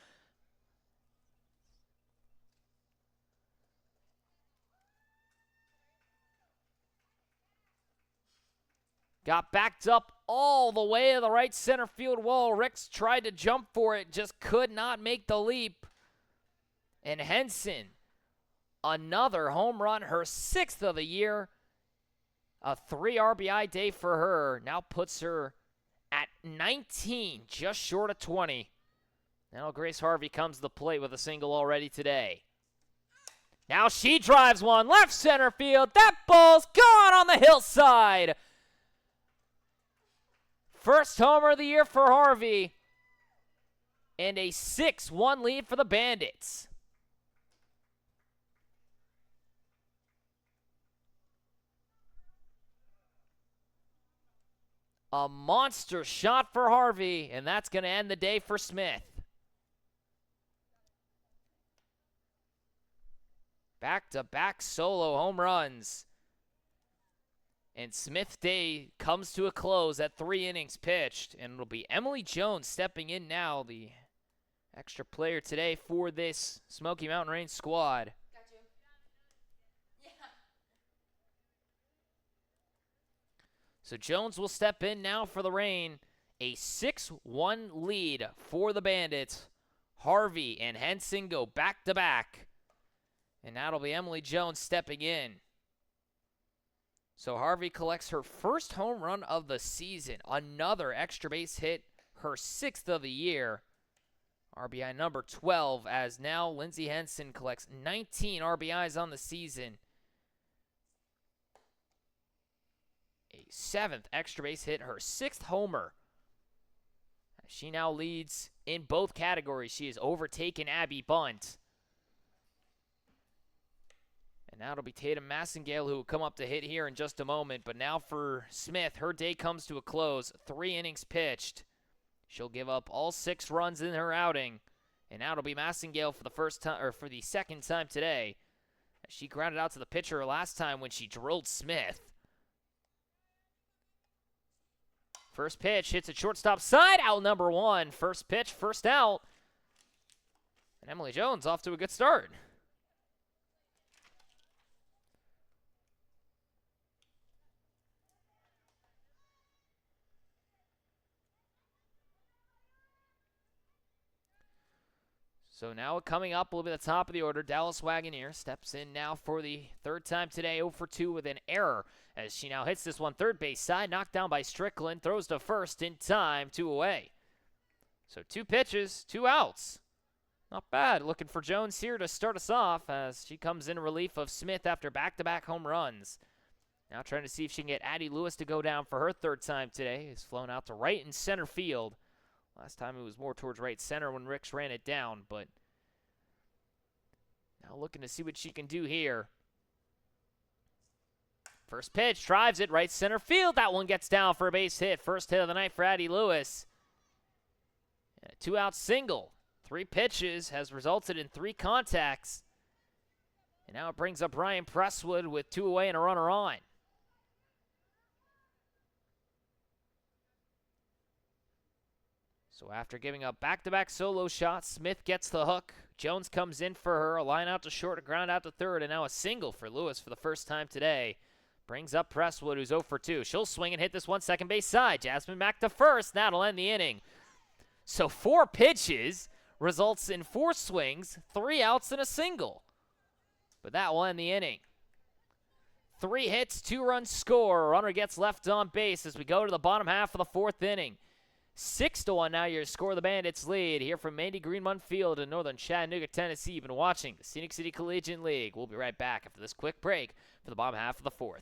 Got backed up all the way to the right center field wall. Ricks tried to jump for it, just could not make the leap. And Henson, another home run, her 6th of the year. A 3 RBI day for her. Now puts her at 19, just short of 20. Now Grace Harvey comes to the plate with a single already today. Now she drives one left center field. That ball's gone on the hillside. First homer of the year for Harvey, and a 6-1 lead for the Bandits. A monster shot for Harvey, and that's going to end the day for Smith. Back-to-back solo home runs. And Smith's day comes to a close at 3 innings pitched. And it'll be Emily Jones stepping in now, the extra player today for this Smoky Mountain Rain squad. Got you. Yeah. So Jones will step in now for the Rain. A 6-1 lead for the Bandits. Harvey and Henson go back-to-back. And that'll be Emily Jones stepping in. So Harvey collects her first home run of the season. Another extra base hit, her 6th of the year. RBI number 12, as now Lindsey Henson collects 19 RBIs on the season. A 7th extra base hit, her 6th homer. She now leads in both categories. She has overtaken Abby Bunt. And now it'll be Tatum Massengale who will come up to hit here in just a moment. But now for Smith, her day comes to a close. 3 innings pitched. She'll give up all 6 runs in her outing. And now it'll be Massengale for the first time, or for the second time today. She grounded out to the pitcher last time when she drilled Smith. First pitch hits at shortstop side, out number 1. First pitch, first out. And Emily Jones off to a good start. So now coming up will be the top of the order. Dallas Wagoneer steps in now for the third time today, 0 for 2 with an error. As she now hits this one third base side, knocked down by Strickland, throws to first in time, 2 away. So 2 pitches, 2 outs. Not bad. Looking for Jones here to start us off as she comes in relief of Smith after back-to-back home runs. Now trying to see if she can get Addie Lewis to go down for her third time today. It's flown out to right and center field. Last time it was more towards right center when Ricks ran it down, but now looking to see what she can do here. First pitch, drives it right center field. That one gets down for a base hit. First hit of the night for Addie Lewis. And a two-out single. 3 pitches has resulted in 3 contacts. And now it brings up Ryan Presswood with 2 away and a runner on. So after giving up back-to-back solo shots, Smith gets the hook. Jones comes in for her. A line out to short, a ground out to third, and now a single for Lewis for the first time today. Brings up Presswood, who's 0 for 2. She'll swing and hit this one second base side. Jasmine back to first. That'll end the inning. So 4 pitches results in 4 swings, 3 outs, and a single. But that will end the inning. 3 hits, 2-run score. Runner gets left on base as we go to the bottom half of the 4th inning. 6-1 now your score. The Bandits lead here from Mandy Greenmont Field in northern Chattanooga, Tennessee. You've been watching the Scenic City Collegiate League. We'll be right back after this quick break for the bottom half of the 4th.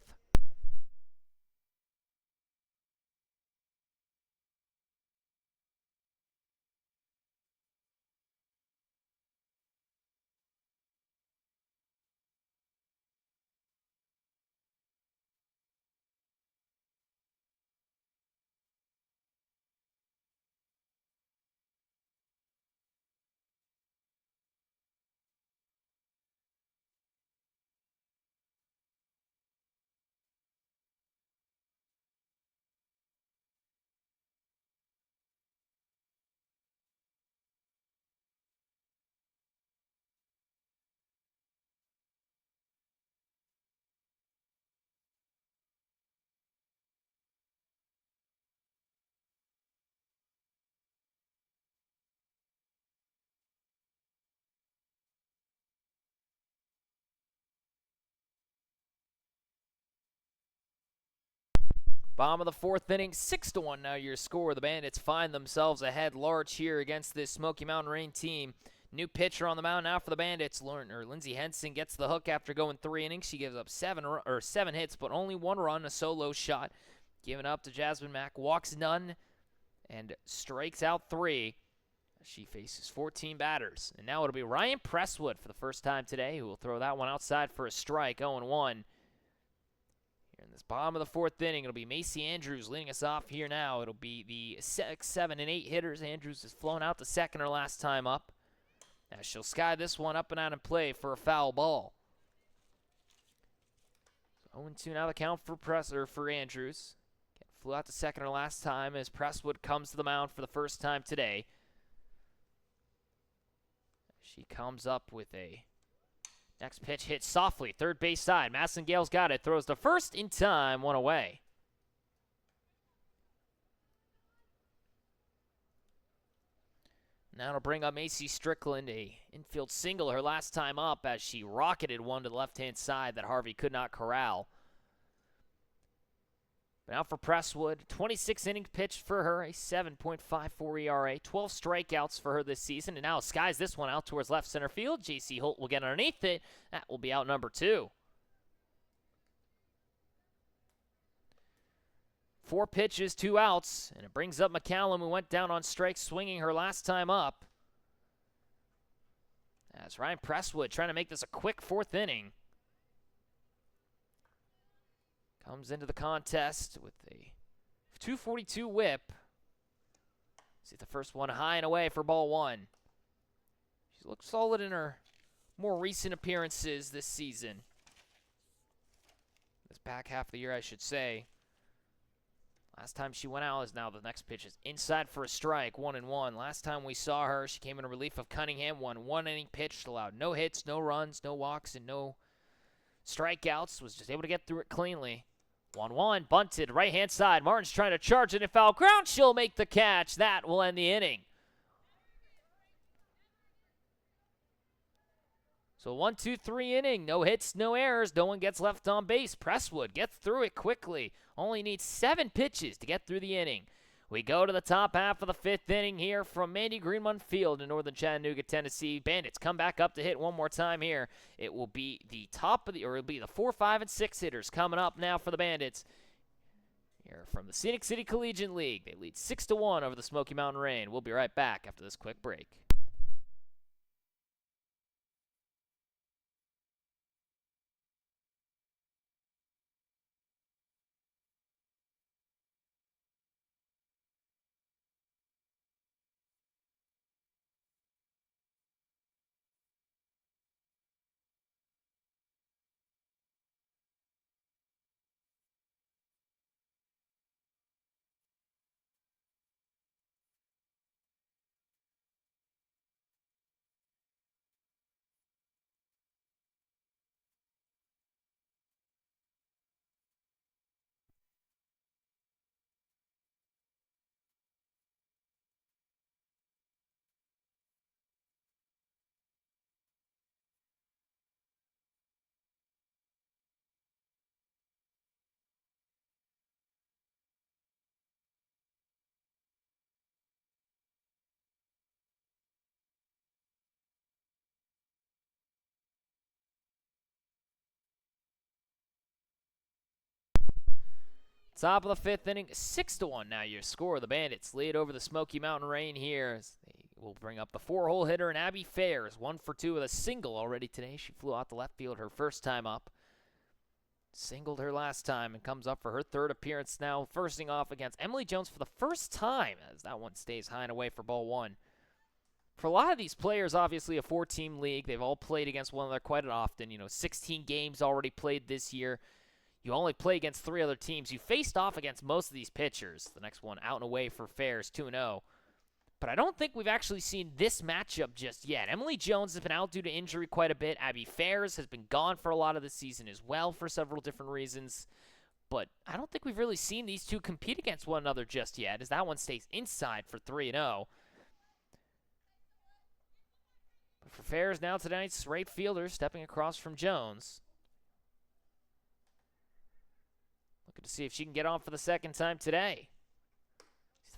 Bottom of the 4th inning, 6-1 now your score. The Bandits find themselves ahead large here against this Smoky Mountain Rain team. New pitcher on the mound now for the Bandits. Lindsey Henson gets the hook after going 3 innings. She gives up 7 hits, but only 1 run, a solo shot. Given up to Jasmine Mack, walks none, and strikes out 3. She faces 14 batters. And now it'll be Ryan Presswood for the first time today, who will throw that one outside for a strike, 0-1. In this bottom of the 4th inning, it'll be Macy Andrews leading us off here now. It'll be the 6, 7, and 8 hitters. Andrews has flown out to second her last time up. As she'll sky this one up and out and play for a foul ball. 0-2 now the count for Andrews. Flew out to second her last time as Presswood comes to the mound for the first time today. She comes up with a next pitch hit softly, third base side. Massengale's got it, throws to first in time, 1 away. Now it'll bring up Macy Strickland, a infield single her last time up as she rocketed one to the left-hand side that Harvey could not corral. But now for Presswood, 26 innings pitched for her, a 7.54 ERA, 12 strikeouts for her this season, and now skies this one out towards left center field. J.C. Holt will get underneath it. That will be out number 2. 4 pitches, 2 outs, and it brings up McCallum, who went down on strikes swinging her last time up. As Ryan Presswood trying to make this a quick 4th inning. Comes into the contest with a 242 whip. See the first one high and away for ball 1. She looked solid in her more recent appearances this season. This back half of the year, I should say. Last time she went out is now the next pitch is inside for a strike, 1-1. Last time we saw her, she came in relief of Cunningham, 1 inning pitch, allowed no hits, no runs, no walks, and no strikeouts. Was just able to get through it cleanly. 1-1, bunted, right-hand side. Martin's trying to charge it in foul ground. She'll make the catch. That will end the inning. So 1-2-3 inning. No hits, no errors. No one gets left on base. Presswood gets through it quickly. Only needs 7 pitches to get through the inning. We go to the top half of the 5th inning here from Mandy Greenmont Field in northern Chattanooga, Tennessee. Bandits come back up to hit one more time here. It will be the top of the, or it'll be the 4, 5, and 6 hitters coming up now for the Bandits. Here from the Scenic City Collegiate League. They lead 6-1 over the Smoky Mountain Rain. We'll be right back after this quick break. Top of the fifth inning, 6-1 now your score. The Bandits lead over the Smoky Mountain Rain here. As they will bring up the 4-hole hitter and Abby Fairs, 1 for 2 with a single already today. She flew out the left field her first time up. Singled her last time and comes up for her third appearance now, firsting off against Emily Jones for the first time as that one stays high and away for ball 1. For a lot of these players, obviously a 4-team league. They've all played against one another quite often. 16 games already played this year. You only play against 3 other teams. You faced off against most of these pitchers. The next one out and away for Fairs, 2-0. But I don't think we've actually seen this matchup just yet. Emily Jones has been out due to injury quite a bit. Abby Fairs has been gone for a lot of the season as well for several different reasons. But I don't think we've really seen these two compete against one another just yet, as that one stays inside for 3-0. But for Fairs now tonight's right fielder stepping across from Jones. Looking to see if she can get on for the second time today.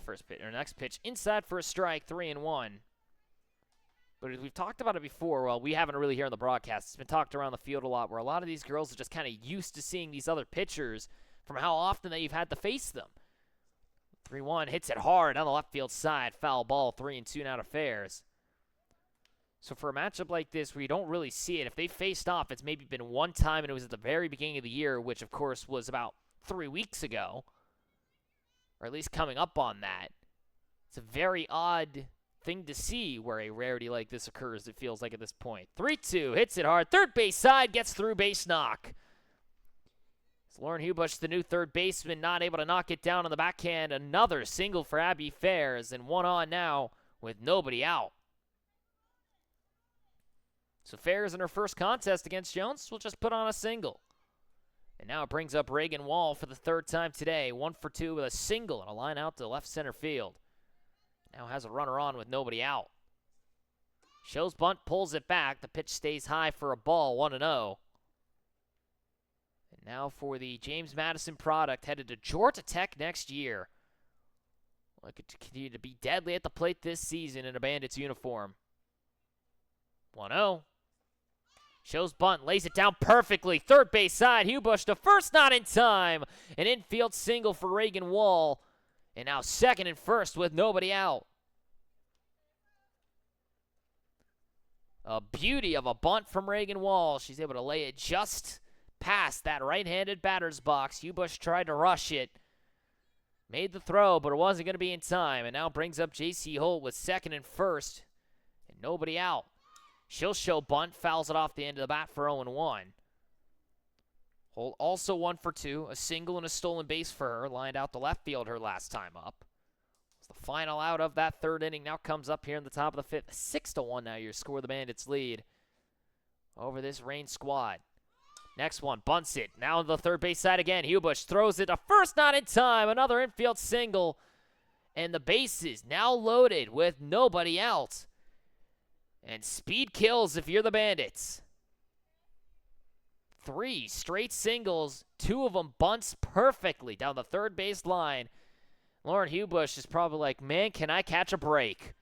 First pitch, or next pitch, inside for a strike, 3-1. But as we've talked about it before, well, we haven't really here on the broadcast. It's been talked around the field a lot, where a lot of these girls are just kind of used to seeing these other pitchers from how often that you've had to face them. 3-1, hits it hard on the left field side, foul ball, 3-2 now to Fairs. So for a matchup like this where you don't really see it, if they faced off, it's maybe been one time, and it was at the very beginning of the year, which of course was about 3 weeks ago. Or at least coming up on that. It's a very odd thing to see where a rarity like this occurs, it feels like at this point. 3-2, hits it hard. Third base side, gets through, base knock. It's Lauren Hubush, the new third baseman, not able to knock it down on the backhand. Another single for Abby Fairs, and 1 on now with nobody out. So Fairs in her first contest against Jones will just put on a single. And now it brings up Reagan Wall for the third time today. 1 for 2 with a single and a line out to left center field. Now has a runner on with nobody out. Shows bunt, pulls it back. The pitch stays high for a ball, 1-0. And now for the James Madison product, headed to Georgia Tech next year. Looking to continue to be deadly at the plate this season in a Bandits uniform. 1-0. Shows bunt, lays it down perfectly. Third base side, Hubush to first, not in time. An infield single for Reagan Wall. And now second and first with nobody out. A beauty of a bunt from Reagan Wall. She's able to lay it just past that right-handed batter's box. Hubush tried to rush it. Made the throw, but it wasn't going to be in time. And now brings up J.C. Holt with second and first. And nobody out. She'll show bunt, fouls it off the end of the bat for 0-1. Holt also 1 for 2, a single and a stolen base for her, lined out the left field her last time up. It's the final out of that third inning now comes up here in the top of the fifth. 6-1 now your score, the Bandits lead over this Rain squad. Next one, bunts it, now on the third base side again. Hubush throws it to first, not in time, another infield single. And the bases now loaded with nobody out. And speed kills if you're the Bandits. 3 straight singles, 2 of them bunts perfectly down the third base line. Lauren Hubush is probably like, man, can I catch a break?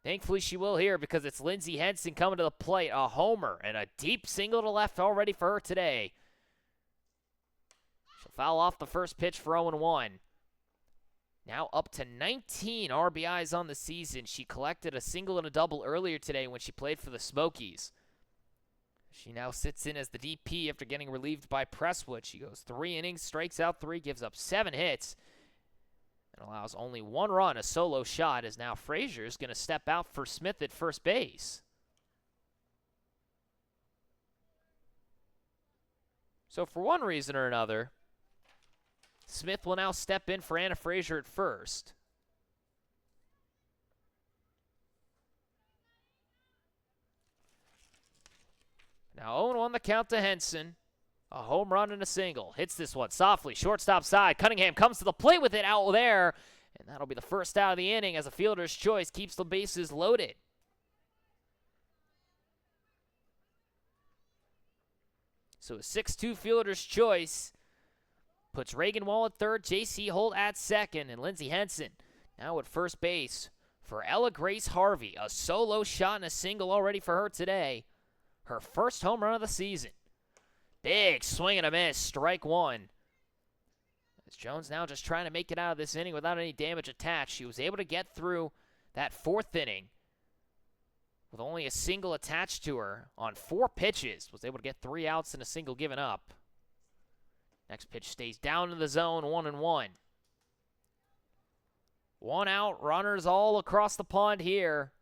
Thankfully she will here because it's Lindsey Henson coming to the plate. A homer and a deep single to left already for her today. She'll foul off the first pitch for 0-1. Now up to 19 RBIs on the season. She collected a single and a double earlier today when she played for the Smokies. She now sits in as the DP after getting relieved by Presswood. She goes 3 innings, strikes out 3, gives up 7 hits, and allows only 1 run, a solo shot, as now Frazier's going to step out for Smith at first base. So for one reason or another, Smith will now step in for Anna Frazier at first. Now 0-1 the count to Henson. A home run and a single. Hits this one softly, shortstop side. Cunningham comes to the plate with it out there. And that'll be the first out of the inning as a fielder's choice keeps the bases loaded. So a 6-2 fielder's choice puts Reagan Wall at third, J.C. Holt at second, and Lindsey Henson now at first base for Ella Grace Harvey. A solo shot and a single already for her today. Her first home run of the season. Big swing and a miss, strike 1. As Jones now just trying to make it out of this inning without any damage attached. She was able to get through that 4th inning with only a single attached to her on 4 pitches. Was able to get 3 outs and a single given up. Next pitch stays down in the zone, 1-1. 1 out, runners all across the pond here.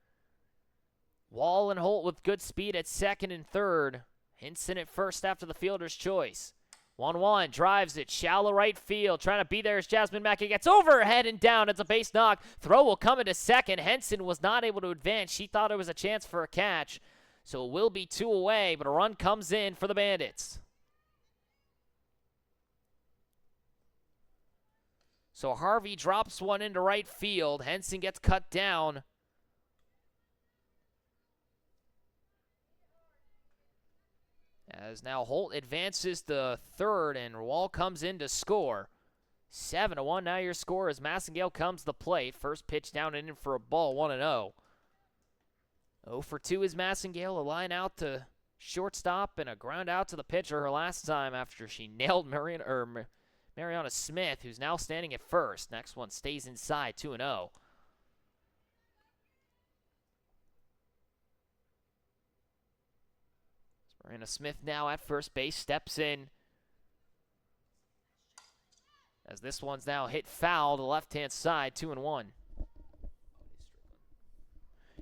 Wall and Holt with good speed at 2nd and 3rd. Hinson at first after the fielder's choice. 1-1, drives it, shallow right field. Trying to be there as Jasmine Mackey gets overhead and down. It's a base knock. Throw will come into 2nd. Henson was not able to advance. She thought it was a chance for a catch. So it will be 2 away, but a run comes in for the Bandits. So Harvey drops one into right field. Henson gets cut down. As now Holt advances to 3rd and Wall comes in to score. 7-1 now your score as Massengale comes to the plate. First pitch down and in for a ball, 1-0. 0 for 2 is Massengale. A line out to shortstop and a ground out to the pitcher her last time after she nailed Mariana Smith, who's now standing at first. Next one stays inside, 2-0. Mariana Smith now at first base, steps in. As this one's now hit foul to the left-hand side, 2-1.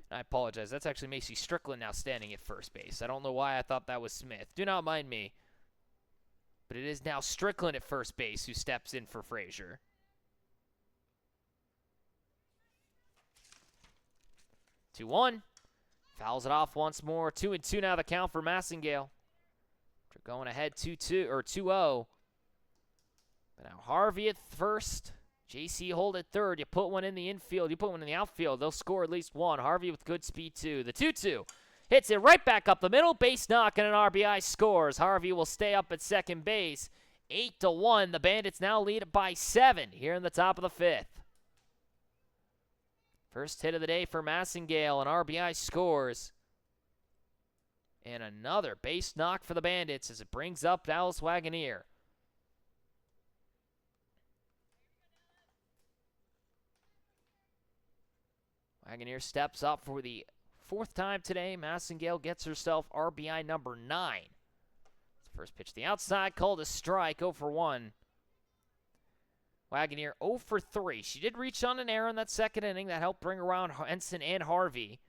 I apologize. That's actually Macy Strickland now standing at first base. I don't know why I thought that was Smith. Do not mind me. But it is now Strickland at first base who steps in for Frazier. Two one. Fouls it off once more. 2-2 now the count for Massengale. They're going ahead 2-2 or 2-0. But now Harvey at first. JC Holt at third. You put one in the infield. You put one in the outfield. They'll score at least one. Harvey with good speed too. The 2-2. Hits it right back up the middle. Base knock and an RBI scores. Harvey will stay up at second base. 8-1. The Bandits now lead it by 7 here in the top of the 5th. First hit of the day for Massengale. An RBI scores. And another base knock for the Bandits as it brings up Dallas Wagoneer. Wagoneer steps up for the 4th time today. Massengale gets herself RBI number 9. First pitch to the outside, called a strike, 0 for 1. Wagoneer 0 for 3. She did reach on an error in that 2nd inning that helped bring around Henson and Harvey.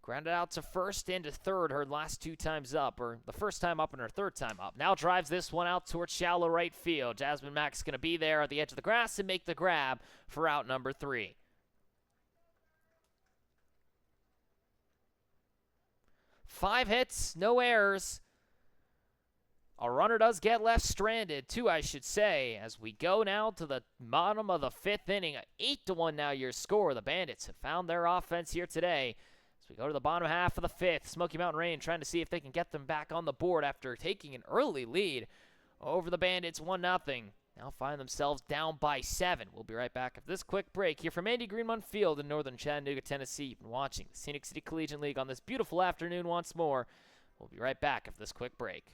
Grounded out to first and to 3rd her last 2 times up, or the first time up and her 3rd time up. Now drives this one out towards shallow right field. Jasmine Mack's going to be there at the edge of the grass and make the grab for out number 3. 5 hits, no errors. A runner does get left stranded, 2 I should say, as we go now to the bottom of the 5th inning. 8-1 now your score. The Bandits have found their offense here today. As we go to the bottom half of the 5th, Smoky Mountain Rain trying to see if they can get them back on the board after taking an early lead over the Bandits 1-0. Now find themselves down by 7. We'll be right back after this quick break here from Andy Greenmont Field in northern Chattanooga, Tennessee. You've been watching the Scenic City Collegiate League on this beautiful afternoon once more. We'll be right back after this quick break.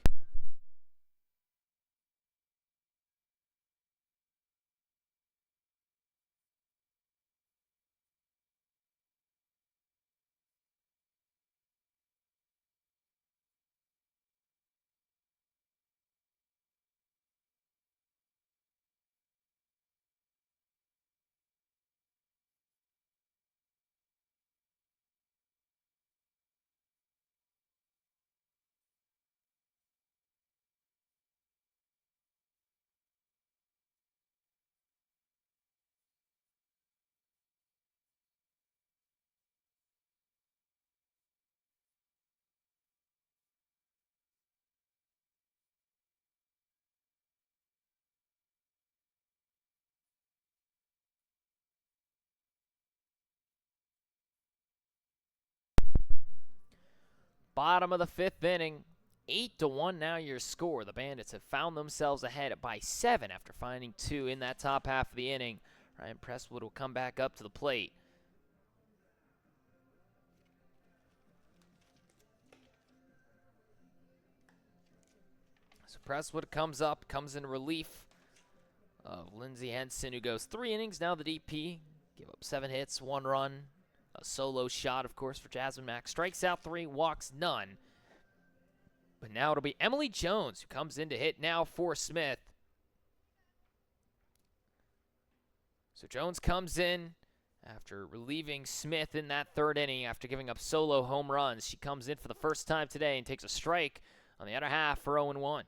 Bottom of the 5th inning, 8-1 now your score. The Bandits have found themselves ahead by 7 after finding 2 in that top half of the inning. Ryan Presswood will come back up to the plate. So Presswood comes up, comes in relief of Lindsey Henson, who goes 3 innings, now the DP. Give up 7 hits, 1 run. A solo shot, of course, for Jasmine Mack. Strikes out 3, walks none. But now it'll be Emily Jones, who comes in to hit now for Smith. So Jones comes in after relieving Smith in that 3rd inning after giving up solo home runs. She comes in for the first time today and takes a strike on the other half for 0-1.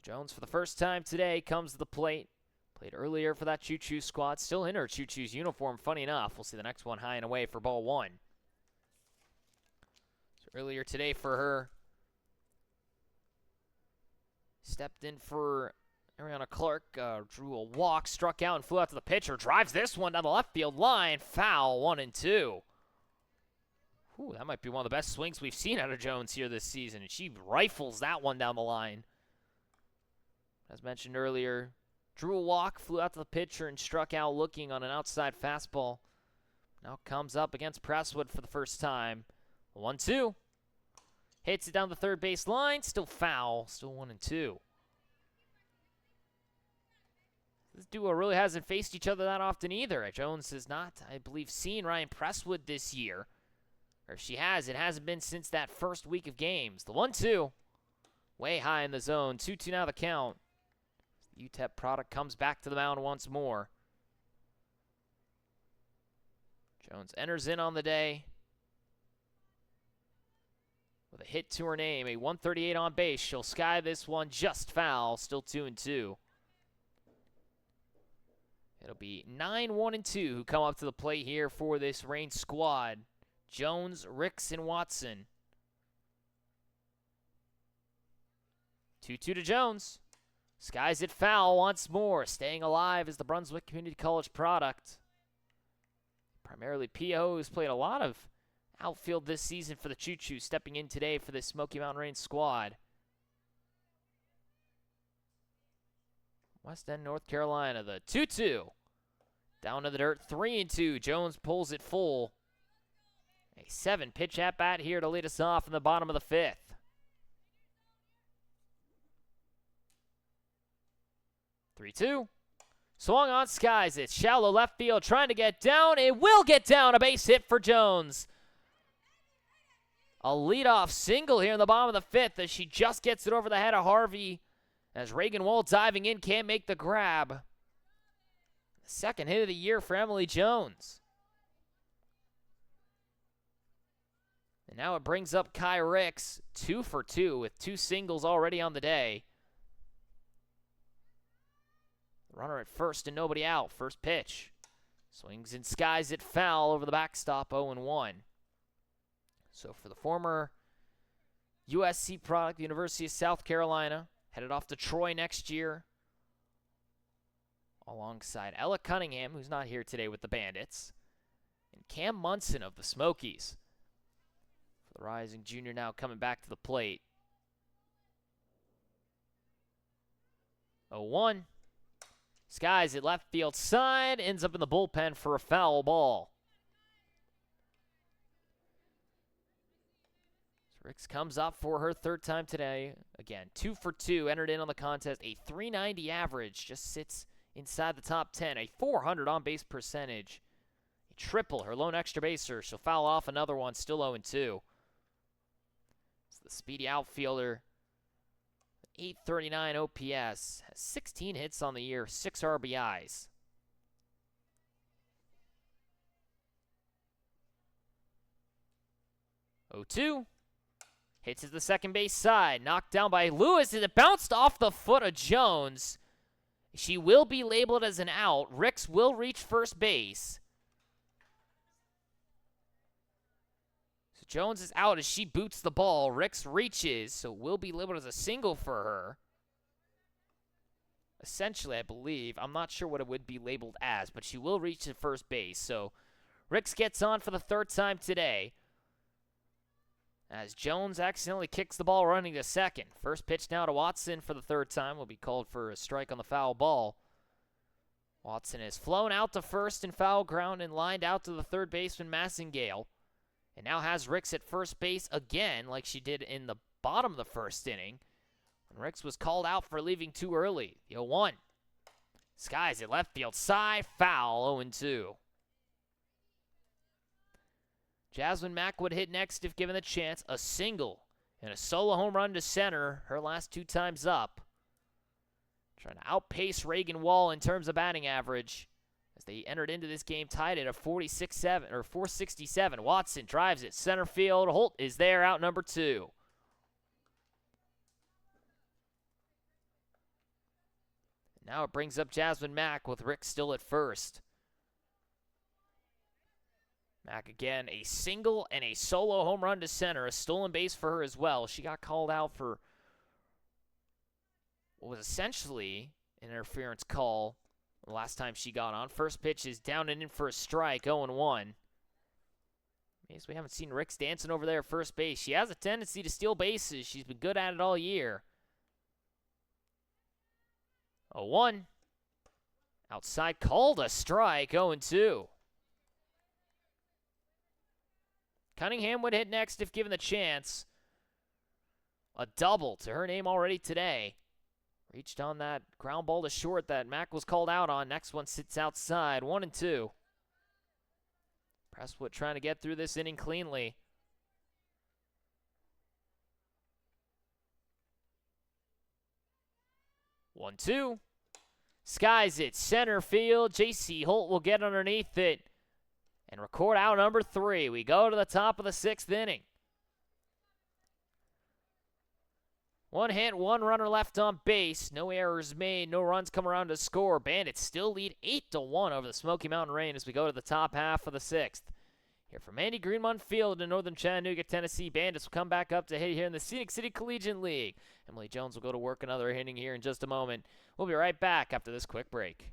Jones, for the first time today, comes to the plate. Played earlier for that Choo-Choo squad. Still in her Choo-Choo's uniform, funny enough. We'll see the next one high and away for ball 1. So earlier today for her, stepped in for Ariana Clark, drew a walk, struck out, and flew out to the pitcher. Drives this one down the left field line. Foul, 1-2. Ooh, that might be one of the best swings we've seen out of Jones here this season, and she rifles that one down the line. As mentioned earlier, drew a walk, flew out to the pitcher, and struck out looking on an outside fastball. Now comes up against Presswood for the first time. 1-2. Hits it down the third base line. Still foul. Still 1-2. This duo really hasn't faced each other that often either. Jones has not, I believe, seen Ryan Presswood this year. Or if she has, it hasn't been since that first week of games. The 1-2. Way high in the zone. 2-2 now the count. The UTEP product comes back to the mound once more. Jones enters in on the day with a hit to her name, a 138 on base. She'll sky this one just foul, still 2-2. It'll be 9-1-2 who come up to the plate here for this Reign squad. Jones, Ricks, and Watson. 2-2 to Jones. Skies it foul once more. Staying alive is the Brunswick Community College product. Primarily P.O., who's played a lot of outfield this season for the Choo-Choo, stepping in today for the Smoky Mountain Reign squad. West End, North Carolina, the 2-2. Down to the dirt, 3-2. Jones pulls it full. A 7-pitch at-bat here to lead us off in the bottom of the 5th. Three-two. Swung on, skies it. Shallow left field, trying to get down. It will get down. A base hit for Jones. A leadoff single here in the bottom of the 5th as she just gets it over the head of Harvey. As Reagan Wall diving in, can't make the grab. The 2nd hit of the year for Emily Jones. And now it brings up Kai Ricks, 2 for 2 with 2 singles already on the day. Runner at first and nobody out. First pitch. Swings and skies it foul over the backstop, 0-1. So for the former USC product, the University of South Carolina, headed off to Troy next year, alongside Ella Cunningham, who's not here today with the Bandits, and Cam Munson of the Smokies. For the rising junior now coming back to the plate. 0-1. Skies at left field side, ends up in the bullpen for a foul ball. So Ricks comes up for her 3rd time today. Again, 2 for 2, entered in on the contest. A 390 average, just sits inside the top 10. A 400 on-base percentage. A triple, her lone extra baser. She'll foul off another one, still 0-2. It's the speedy outfielder. 839 OPS, has 16 hits on the year, 6 RBIs. Oh, 2. Hits at the second base side, knocked down by Lewis, and it bounced off the foot of Jones. She will be labeled as an out. Ricks will reach first base. Jones is out as she boots the ball. Ricks reaches, so will be labeled as a single for her. Essentially, I believe. I'm not sure what it would be labeled as, but she will reach to first base. So Ricks gets on for the 3rd time today. As Jones accidentally kicks the ball running to second. First pitch now to Watson for the 3rd time. Will be called for a strike on the foul ball. Watson is flown out to first in foul ground and lined out to the 3rd baseman Massengale. And now has Ricks at first base again, like she did in the bottom of the 1st inning. And Ricks was called out for leaving too early. The 0-1. Skies at left field side, foul, 0-2. Jasmine Mack would hit next if given the chance. A single and a solo home run to center her last 2 times up. Trying to outpace Reagan Wall in terms of batting average as they entered into this game tied at a 467. Watson drives it center field. Holt is there, out number 2. Now it brings up Jasmine Mack with Rick still at first. Mack again, a single and a solo home run to center. A stolen base for her as well. She got called out for what was essentially an interference call the last time she got on. First pitch is down and in for a strike, 0-1. Guess we haven't seen Ricks dancing over there at first base. She has a tendency to steal bases. She's been good at it all year. 0-1. Outside, called a strike, 0-2. Cunningham would hit next if given the chance. A double to her name already today. Reached on that ground ball to short that Mack was called out on. Next one sits outside, 1-2. Presswood trying to get through this inning cleanly. One, two. Skies it, center field. J.C. Holt will get underneath it and record out number 3. We go to the top of the 6th inning. 1 hit, 1 runner left on base. No errors made, no runs come around to score. Bandits still lead 8-1 over the Smoky Mountain Rain as we go to the top half of the 6th. Here from Andy Greenmont Field in northern Chattanooga, Tennessee, Bandits will come back up to hit here in the Scenic City Collegiate League. Emily Jones will go to work another inning here in just a moment. We'll be right back after this quick break.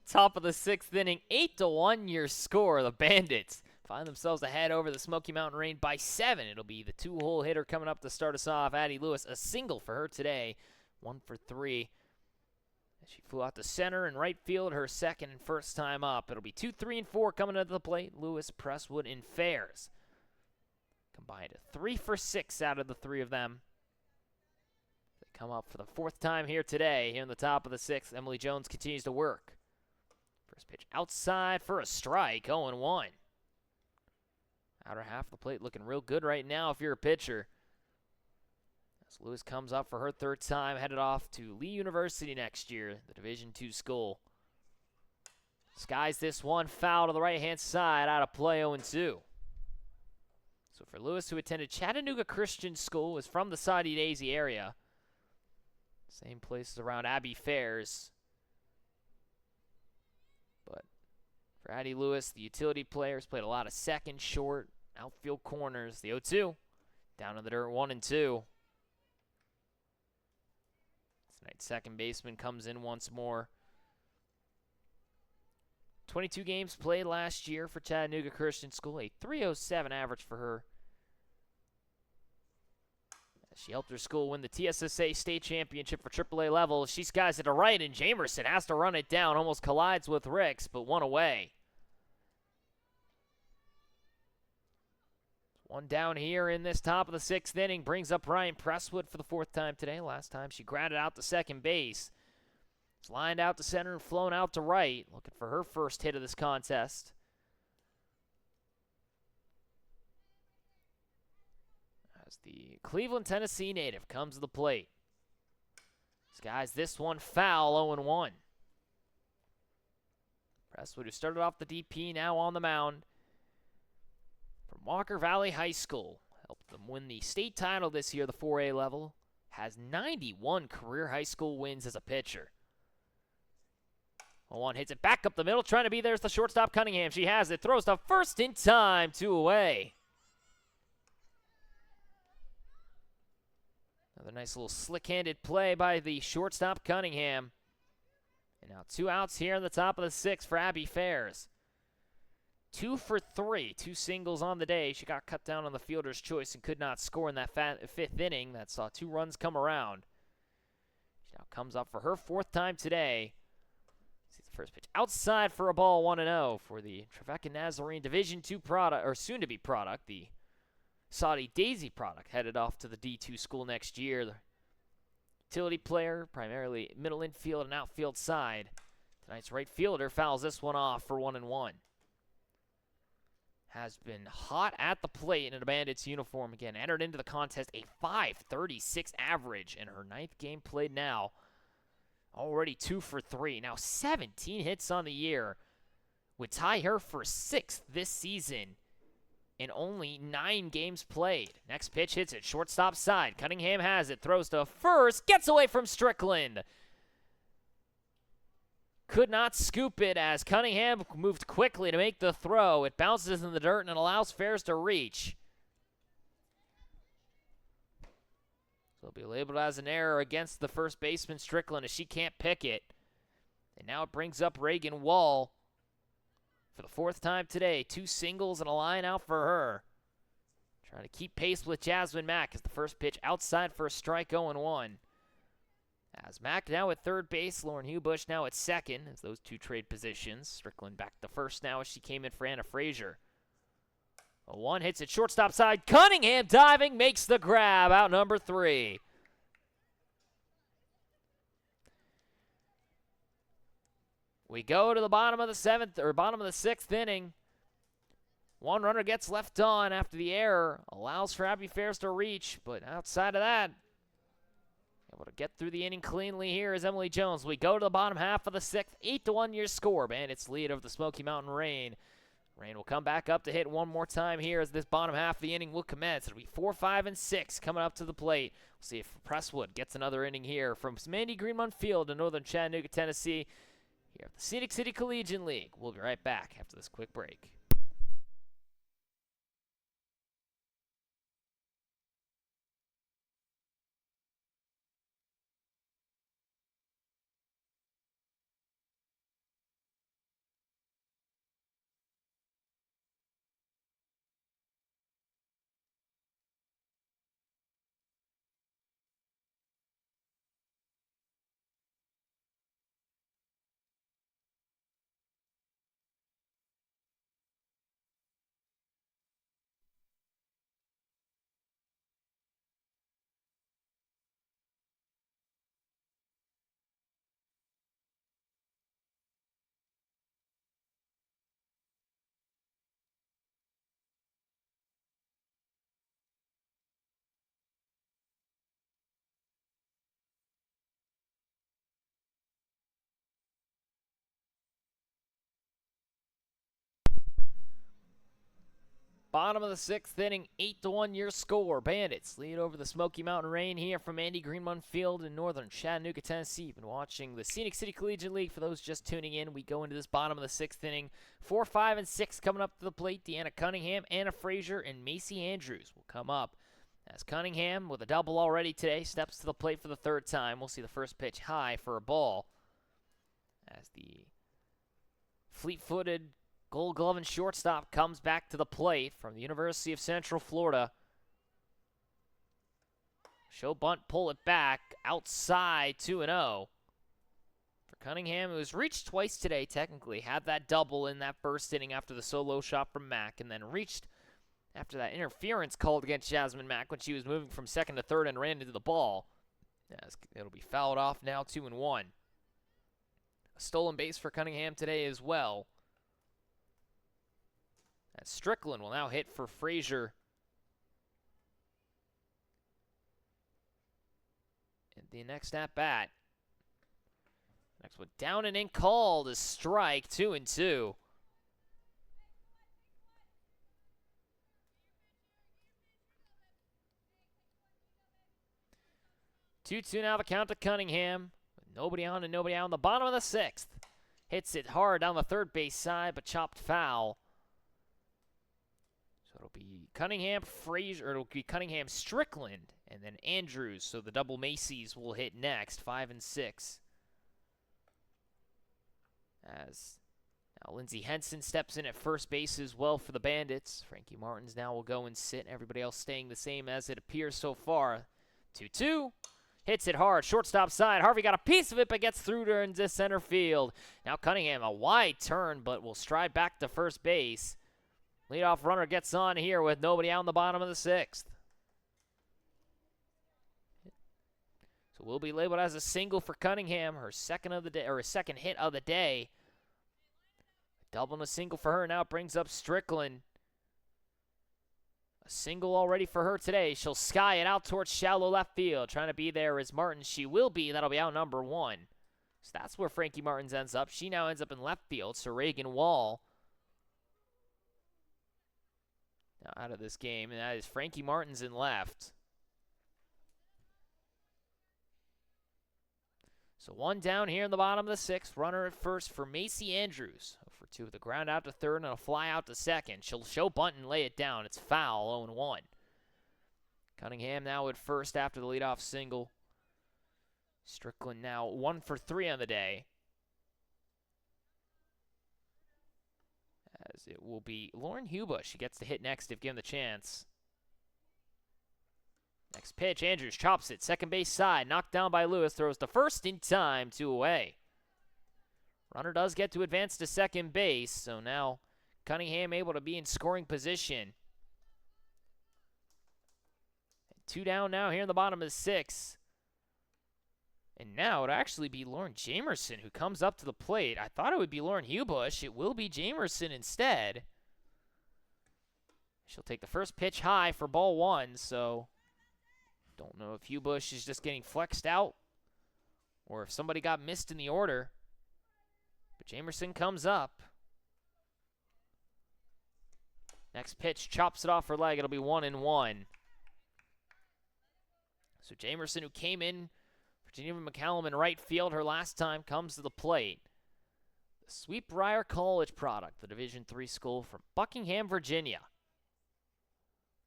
Top of the 6th inning, 8-1 your score. The Bandits find themselves ahead over the Smoky Mountain Rain by 7. It'll be the 2-hole hitter coming up to start us off. Addie Lewis, a single for her today, 1 for 3. She flew out to center and right field her second and first time up. It'll be 2, 3, and 4 coming into the plate. Lewis, Presswood, and Fairs combined a 3 for 6 out of the 3 of them. They come up for the 4th time here today. Here in the top of the 6th, Emily Jones continues to work. First pitch outside for a strike, 0-1. Outer half of the plate looking real good right now if you're a pitcher. As Lewis comes up for her 3rd time, headed off to Lee University next year, the Division II school. Skies this one, foul to the right-hand side, out of play, 0-2. So for Lewis, who attended Chattanooga Christian School, is from the Saudi Daisy area. Same places around Abbey Fairs. But for Addie Lewis, the utility players played a lot of second, short, outfield corners. The 0-2, down to the dirt, 1-2. Tonight's second baseman comes in once more. 22 games played last year for Chattanooga Christian School, a .307 average for her. She helped her school win the TSSA state championship for AAA level. She skies it to right, and Jamerson has to run it down. Almost collides with Ricks, but 1 away. One down here in this top of the 6th inning brings up Ryan Presswood for the 4th time today. Last time she grounded out to second base. It's lined out to center and flown out to right. Looking for her first hit of this contest. As the Cleveland, Tennessee native comes to the plate. Skies this one foul, 0-1. Presswood, who started off the DP, now on the mound. From Walker Valley High School. Helped them win the state title this year, the 4A level. Has 91 career high school wins as a pitcher. 0-1 hits it back up the middle, trying to be there's the shortstop Cunningham. She has it, throws to first in time, 2 away. Another nice little slick-handed play by the shortstop Cunningham. And now 2 outs here in the top of the 6th for Abby Fairs. 2 for 3, 2 singles on the day. She got cut down on the fielder's choice and could not score in that 5th inning. That saw 2 runs come around. She now comes up for her 4th time today. See the first pitch outside for a ball, 1-0 for the Trevecca Nazarene Division II product, or soon-to-be product, the Saudi Daisy product, headed off to the D2 school next year. The utility player, primarily middle infield and outfield side. Tonight's right fielder fouls this one off for 1-1. Has been hot at the plate in a Bandits uniform again. Entered into the contest a .536 average in her 9th game played now. Already 2 for 3. Now 17 hits on the year. Would tie her for 6th this season in only 9 games played. Next pitch hits it, shortstop side. Cunningham has it, throws to first, gets away from Strickland. Could not scoop it as Cunningham moved quickly to make the throw. It bounces in the dirt and allows Fairs to reach. So it'll be labeled as an error against the first baseman Strickland as she can't pick it. And now it brings up Reagan Wall. For the 4th time today, 2 singles and a line out for her. Trying to keep pace with Jasmine Mack as the first pitch outside for a strike, 0-1. As Mack now at 3rd base, Lauren Hubush now at 2nd as those 2 trade positions. Strickland back to 1st now as she came in for Anna Frazier. 0-1 hits it shortstop side. Cunningham diving, makes the grab, out number 3. We go to the bottom of the 7th, or bottom of the 6th inning. 1 runner gets left on after the error. Allows for Abby Fairs to reach, but outside of that, able to get through the inning cleanly here is Emily Jones. We go to the bottom half of the 6th, 8-1 your score. Bandits lead over the Smoky Mountain Rain. Rain will come back up to hit one more time here as this bottom half of the inning will commence. It'll be 4, 5, and 6 coming up to the plate. We'll see if Presswood gets another inning here from Mandy Greenmont Field in northern Chattanooga, Tennessee. Here at the Scenic City Collegiate League. We'll be right back after this quick break. Bottom of the 6th inning, 8-1 your score. Bandits lead over the Smoky Mountain Rain here from Andy Greenmont Field in northern Chattanooga, Tennessee. You've been watching the Scenic City Collegiate League. For those just tuning in, we go into this bottom of the 6th inning. 4, 5, and 6 coming up to the plate. Deanna Cunningham, Anna Frazier, and Macy Andrews will come up. As Cunningham, with a double already today, steps to the plate for the 3rd time. We'll see the first pitch high for a ball. As the fleet-footed Gold Glove and shortstop comes back to the plate from the University of Central Florida. Show bunt, pull it back, outside 2-0. For Cunningham, who's reached twice today, technically. Had that double in that 1st inning after the solo shot from Mack, and then reached after that interference called against Jasmine Mack when she was moving from 2nd to 3rd and ran into the ball. As it'll be fouled off now, 2-1. A stolen base for Cunningham today as well. And Strickland will now hit for Frazier. And the next at bat. Next one down and in, called a strike, 2-2. 2-2 now the count to Cunningham. With nobody on and nobody out in the bottom of the sixth. Hits it hard down the third base side, but chopped foul. So it'll be Cunningham, Frazier, or it'll be Cunningham, Strickland, and then Andrews. So the double Macy's will hit next, 5 and 6. As now Lindsey Henson steps in at first base as well for the Bandits. Frankie Martins now will go and sit. Everybody else staying the same as it appears so far. 2-2. Hits it hard, shortstop side. Harvey got a piece of it, but gets through to into center field. Now Cunningham, a wide turn, but will stride back to first base. Leadoff runner gets on here with nobody out in the bottom of the sixth. So will be labeled as a single for Cunningham, her second of the day, or her second hit of the day. Double and a single for her. Now brings up Strickland. A single already for her today. She'll sky it out towards shallow left field. Trying to be there is Martin. She will be. That'll be out number 1. So that's where Frankie Martins ends up. She now ends up in left field. So Reagan Wall now out of this game. And that is Frankie Martins in left. So one down here in the bottom of the sixth. Runner at first for Macy Andrews. For 2 with a ground out to third and a fly out to second. She'll show bunt and lay it down. It's foul, 0-1. Cunningham now at first after the leadoff single. Strickland now 1 for 3 on the day. As it will be Lauren Hubush. She gets to hit next if given the chance. Next pitch, Andrews chops it. Second base side, knocked down by Lewis. Throws to first in time, 2 away. Runner does get to advance to second base, so now Cunningham able to be in scoring position. 2 down now here in the bottom of the 6th. And now it'll actually be Lauren Jamerson who comes up to the plate. I thought it would be Lauren Hubush. It will be Jamerson instead. She'll take the first pitch high for ball 1, so don't know if Hubush is just getting flexed out or if somebody got missed in the order. But Jamerson comes up. Next pitch, chops it off her leg. It'll be 1-1. So Jamerson, who came in for Geneva McCallum in right field her last time, comes to the plate. The Sweetbriar College product, the Division III school from Buckingham, Virginia.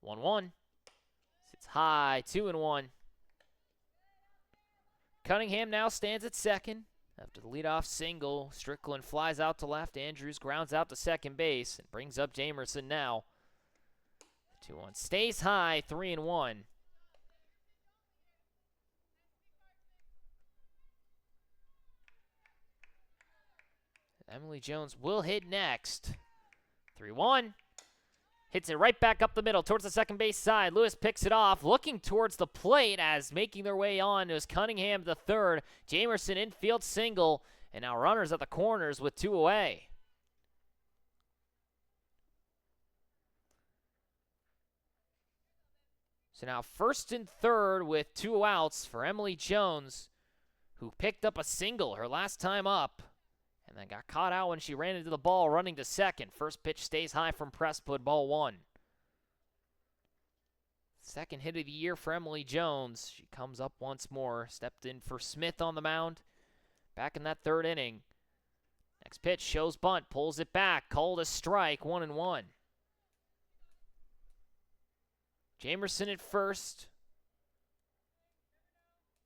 1-1. Sits high, 2-1. Cunningham now stands at second. After the leadoff single, Strickland flies out to left. Andrews grounds out to second base and brings up Jamerson now. 2-1 stays high, 3-1. Emily Jones will hit next. 3-1. Hits it right back up the middle towards the second base side. Lewis picks it off, looking towards the plate as making their way on is Cunningham the third. Jamerson infield single, and now runners at the corners with 2 away. So now first and third with 2 outs for Emily Jones, who picked up a single her last time up. And then got caught out when she ran into the ball, running to second. First pitch stays high from Presswood, ball 1. Second hit of the year for Emily Jones. She comes up once more. Stepped in for Smith on the mound. Back in that 3rd inning. Next pitch shows bunt, pulls it back. Called a strike, 1-1. Jamerson at first.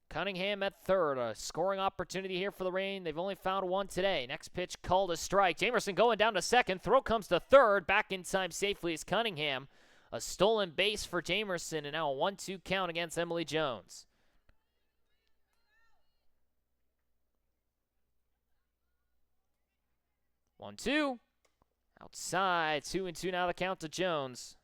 Cunningham at third. A scoring opportunity here for the Reign. They've only found 1 today. Next pitch called a strike. Jamerson going down to second. Throw comes to third. Back in time safely is Cunningham. A stolen base for Jamerson, and now a 1-2 count against Emily Jones. One, 2. Outside. 2-2 now the count to Jones.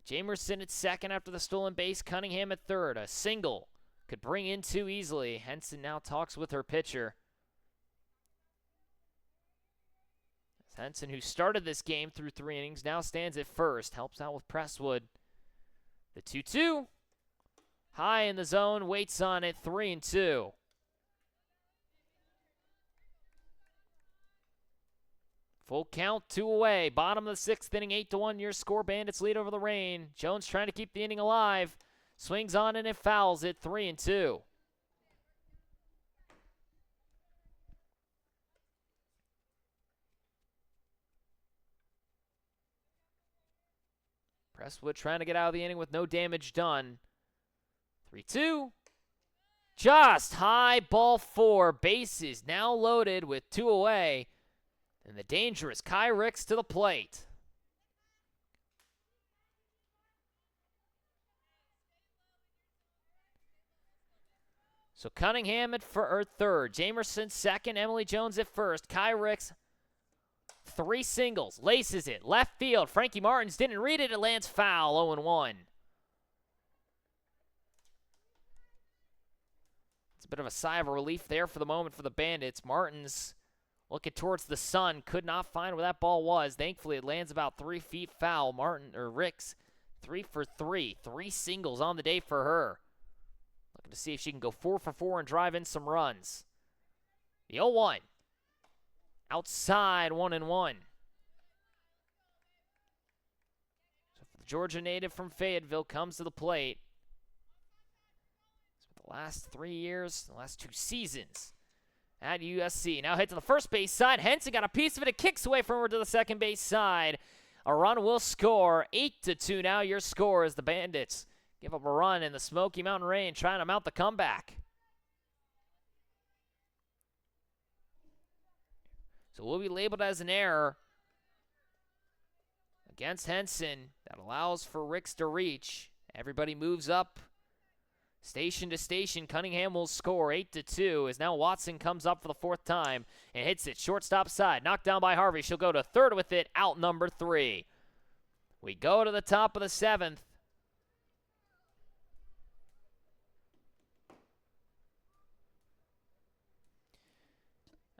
Jamerson at second after the stolen base. Cunningham at third. A single could bring in 2 easily. Henson now talks with her pitcher. Henson, who started this game through 3 innings, now stands at first. Helps out with Presswood. The 2-2. High in the zone, waits on it, 3-2. Full count, 2 away. Bottom of the 6th inning, 8-1 your score. Bandits lead over the Reign. Jones trying to keep the inning alive. Swings on and it fouls it, 3-2. Presswood trying to get out of the inning with no damage done. 3-2. Just high, ball 4. Bases now loaded with 2 away. And the dangerous Kai Ricks to the plate. So Cunningham at third. Jamerson second. Emily Jones at first. Kai Ricks, 3 singles. Laces it. Left field. Frankie Martins didn't read it. It lands foul. 0-1. It's a bit of a sigh of relief there for the moment for the Bandits. Martins looking towards the sun. Could not find where that ball was. Thankfully, it lands about 3 feet foul. Ricks, 3 for 3. 3 singles on the day for her. Looking to see if she can go 4 for 4 and drive in some runs. The 0-1. Outside, 1-1. So the Georgia native from Fayetteville comes to the plate. So the last 3 years, the last 2 seasons at USC. Now hit to the first base side. Henson got a piece of it. It kicks away from her to the second base side. A run will score. 8-2 now your score as the Bandits give up a run in the Smoky Mountain Rain, trying to mount the comeback. So it will be labeled as an error against Henson. That allows for Ricks to reach. Everybody moves up station to station. Cunningham will score 8-2 as now Watson comes up for the 4th time and hits it shortstop side. Knocked down by Harvey. She'll go to third with it. Out number 3. We go to the top of the 7th.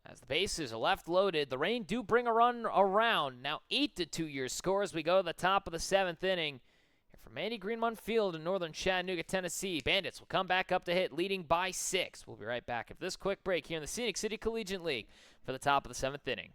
As the bases are left loaded, the Reign do bring a run around. Now 8-2 your score as we go to the top of the 7th inning. Here from Andy Greenmont Field in northern Chattanooga, Tennessee, Bandits will come back up to hit, leading by 6. We'll be right back after this quick break here in the Scenic City Collegiate League for the top of the 7th inning.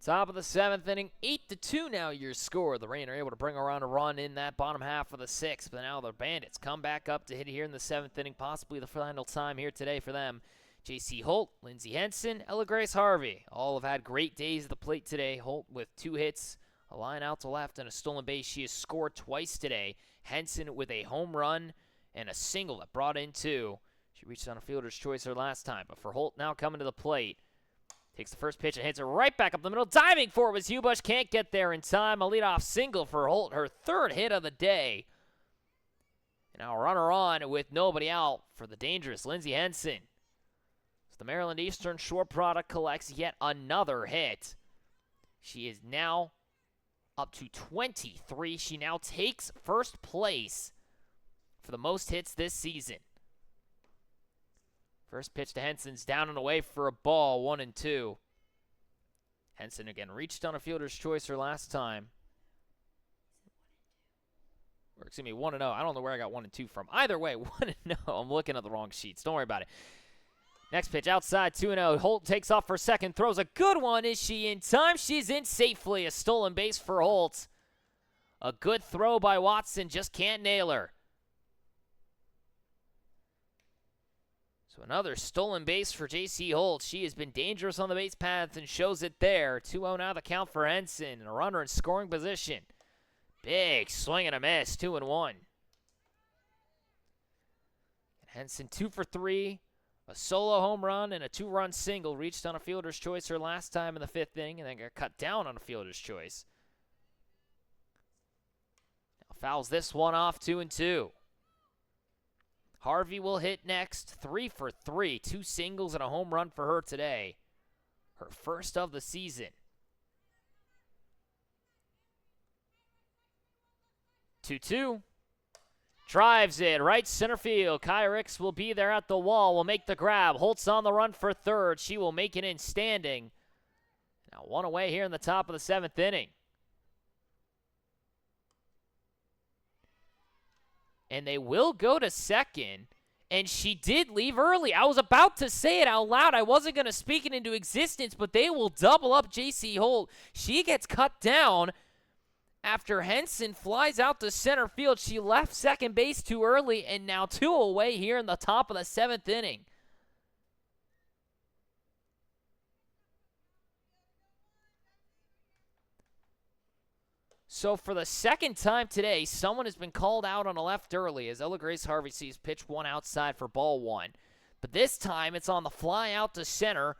Top of the 7th inning, 8-2 now your score. The Reign are able to bring around a run in that bottom half of the 6th, but now the Bandits come back up to hit here in the 7th inning, possibly the final time here today for them. J.C. Holt, Lindsey Henson, Ella Grace Harvey, all have had great days at the plate today. Holt with 2 hits, a line out to left, and a stolen base. She has scored twice today. Henson with a home run and a single that brought in 2. She reached on a fielder's choice her last time, but for Holt now coming to the plate, takes the first pitch and hits it right back up the middle. Diving for it was Hubush. Can't get there in time. A leadoff single for Holt, her 3rd hit of the day. And now a runner on with nobody out for the dangerous Lindsey Henson. So the Maryland Eastern Shore product collects yet another hit. She is now up to 23. She now takes first place for the most hits this season. First pitch to Henson's down and away for a ball, 1-2. Henson again reached on a fielder's choice her last time. Or excuse me, 1-0. I don't know where I got 1 and 2 from. Either way, 1-0. I'm looking at the wrong sheets. Don't worry about it. Next pitch outside, 2-0. Holt takes off for second, throws a good one. Is she in time? She's in safely. A stolen base for Holt. A good throw by Watson, just can't nail her. So another stolen base for J.C. Holt. She has been dangerous on the base paths and shows it there. 2-0 now the count for Henson. And a runner in scoring position. Big swing and a miss, 2-1. Henson 2 for 3. A solo home run and a 2-run single. Reached on a fielder's choice her last time in the 5th inning and then got cut down on a fielder's choice. Now fouls this one off, 2-2. Harvey will hit next, 3 for 3. 2 singles and a home run for her today. Her first of the season. 2-2. Drives it, right center field. Kai Ricks will be there at the wall, will make the grab. Holt's on the run for third. She will make it in standing. Now 1 away here in the top of the 7th inning. And they will go to second. And she did leave early. I was about to say it out loud. I wasn't going to speak it into existence, but they will double up J.C. Holt. She gets cut down after Henson flies out to center field. She left second base too early, and now 2 away here in the top of the 7th inning. So for the second time today, someone has been called out on a left early as Ella Grace Harvey sees pitch 1 outside for ball 1. But this time it's on the fly out to center.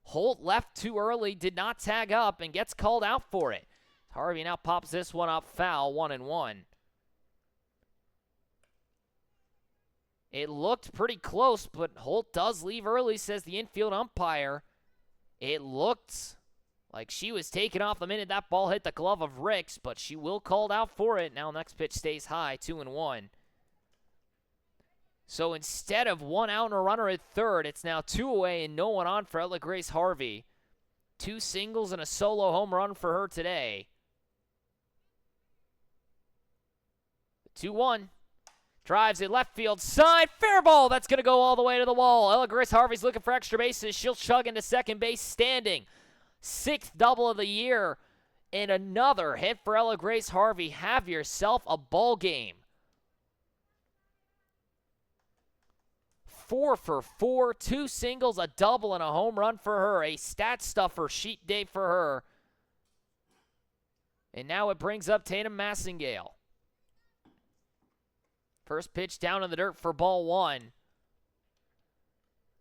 Holt left too early, did not tag up, and gets called out for it. Harvey now pops this one up foul, 1-1. It looked pretty close, but Holt does leave early, says the infield umpire. It looked like she was taken off the minute that ball hit the glove of Ricks, but she will called out for it. Now next pitch stays high, 2-1. So instead of 1 out and a runner at third, it's now 2 away and no one on for Ella Grace Harvey. 2 singles and a solo home run for her today. 2-1. Drives it left field side. Fair ball. That's going to go all the way to the wall. Ella Grace Harvey's looking for extra bases. She'll chug into second base standing. 6th double of the year. And another hit for Ella Grace Harvey. Have yourself a ball game. 4 for 4. 2 singles, a double, and a home run for her. A stat stuffer sheet day for her. And now it brings up Tatum Massengale. First pitch down in the dirt for ball 1.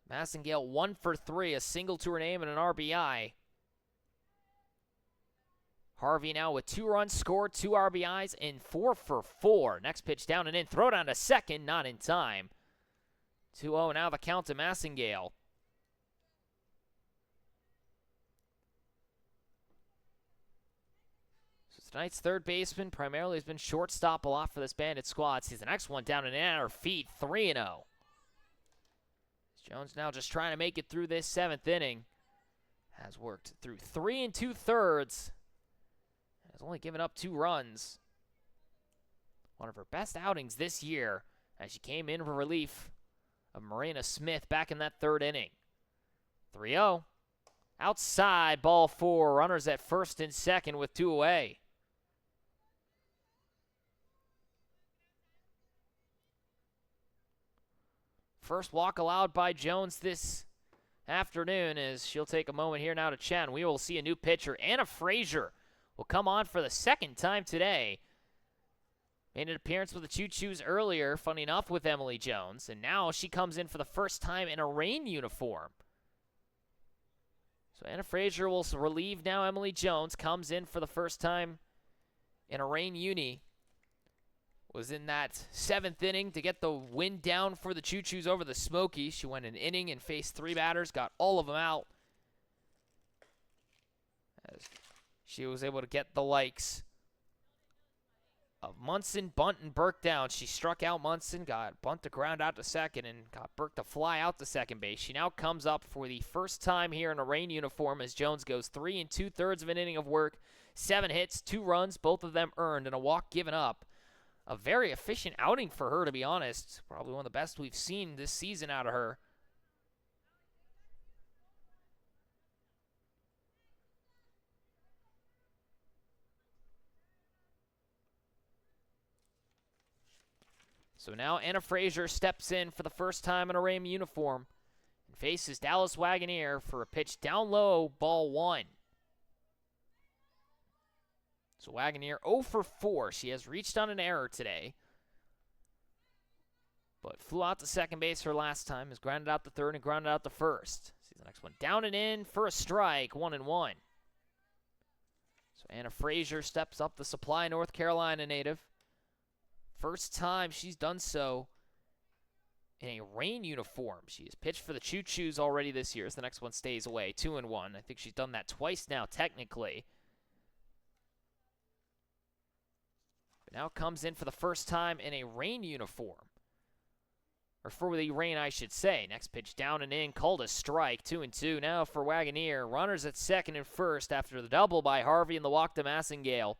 Massengale 1 for 3, a single to her name and an RBI. Harvey now with 2 runs scored, 2 RBIs, and 4 for 4. Next pitch down and in, throw down to second, not in time. 2-0 now the count to Massengale. Tonight's third baseman primarily has been shortstop a lot for this Bandit squad. Sees the next one down and in at her feet, 3-0. Jones now just trying to make it through this 7th inning. Has worked through 3 2/3. Has only given up 2 runs. One of her best outings this year as she came in for relief of Marina Smith back in that 3rd inning. 3-0. Outside, ball 4. Runners at first and second with 2 away. First walk allowed by Jones this afternoon as she'll take a moment here now to chat. And we will see a new pitcher. Anna Frazier will come on for the 2nd time today. Made an appearance with the Choo-Choos earlier, funny enough, with Emily Jones. And now she comes in for the first time in a Reign uniform. So Anna Frazier will relieve now Emily Jones. Comes in for the first time in a Reign uni was in that 7th inning to get the win down for the Choo Choos over the Smokies. She went an inning and faced 3 batters, got all of them out. As she was able to get the likes of Munson, Bunt, and Burke down. She struck out Munson, got Bunt to ground out to second, and got Burke to fly out to second base. She now comes up for the first time here in a Reign uniform as Jones goes 3 2/3 of an inning of work, 7 hits, 2 runs, both of them earned, and a walk given up. A very efficient outing for her, to be honest. Probably one of the best we've seen this season out of her. So now Anna Frazier steps in for the first time in a Reign uniform and faces Dallas Wagoneer for a pitch down low, ball 1. So Wagoneer 0 for 4. She has reached on an error today, but flew out to second base her last time, has grounded out to third and grounded out to first. See the next one down and in for a strike, 1-1. So Anna Frazier steps up, the Supply North Carolina native. First time she's done so in a Reign uniform. She has pitched for the Choo Choos already this year, as the next one stays away, 2-1. I think she's done that twice now, technically. But now comes in for the first time in a Reign uniform. Or for the Reign, I should say. Next pitch down and in, called a strike, 2-2. Now for Wagoneer, runners at second and first after the double by Harvey and the walk to Massengale.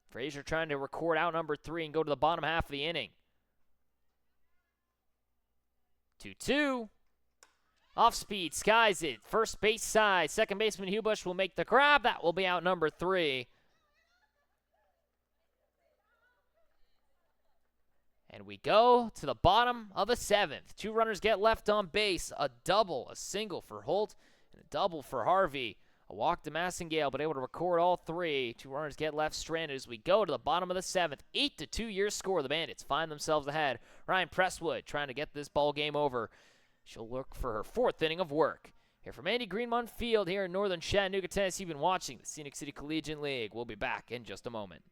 Frazier trying to record out number 3 and go to the bottom half of the inning. 2-2. Off speed, skies it. First base side. Second baseman Hubush will make the grab. That will be out number 3. And we go to the bottom of the 7th. 2 runners get left on base. A double, a single for Holt, and a double for Harvey. A walk to Massengale, but able to record all 3. 2 runners get left stranded as we go to the bottom of the 7th. 8-2 your score. The Bandits find themselves ahead. Ryan Presswood trying to get this ball game over. She'll look for her 4th inning of work. Here from Andy Greenmont Field here in northern Chattanooga, Tennessee. You've been watching the Scenic City Collegiate League. We'll be back in just a moment.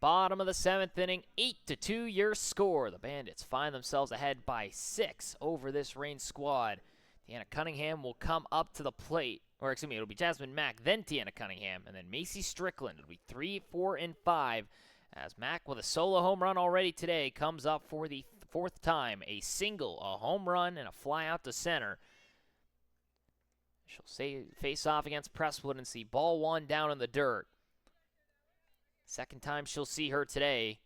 Bottom of the 7th inning, 8-2 your score. The Bandits find themselves ahead by 6 over this Reign squad. Deanna Cunningham will come up to the plate. Or excuse me, it'll be Jasmine Mack, then Deanna Cunningham, and then Macy Strickland. It'll be 3, 4, and 5. As Mack, with a solo home run already today, comes up for the 4th time. A single, a home run, and a fly out to center. She'll face off against Presswood and see ball 1 down in the dirt. Second time she'll see her today.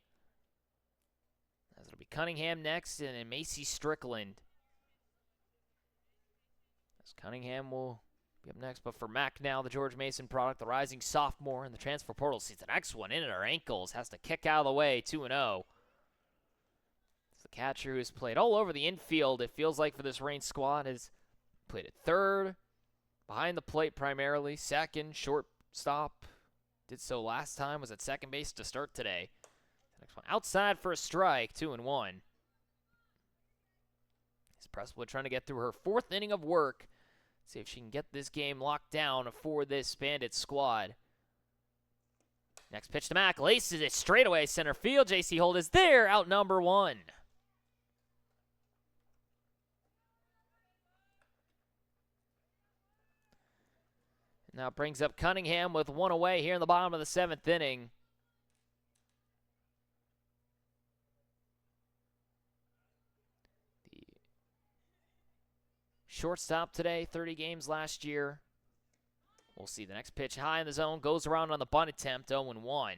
As it'll be Cunningham next, and then Macy Strickland. As Cunningham will be up next, but for Mack now, the George Mason product, the rising sophomore in the transfer portal, sees the next one in at her ankles, has to kick out of the way, 2-0. It's the catcher who has played all over the infield, it feels like, for this Reign squad, has played at third, behind the plate primarily, second, shortstop. Did so last time, was at second base to start today. The next one outside for a strike, 2-1. As Presswood trying to get through her 4th inning of work. See if she can get this game locked down for this Bandit squad. Next pitch to Mack, laces it straight away center field. J.C. Holt is there, out number 1. Now brings up Cunningham with 1 away here in the bottom of the 7th inning. The shortstop today, 30 games last year. We'll see the next pitch high in the zone, goes around on the bunt attempt, 0-1.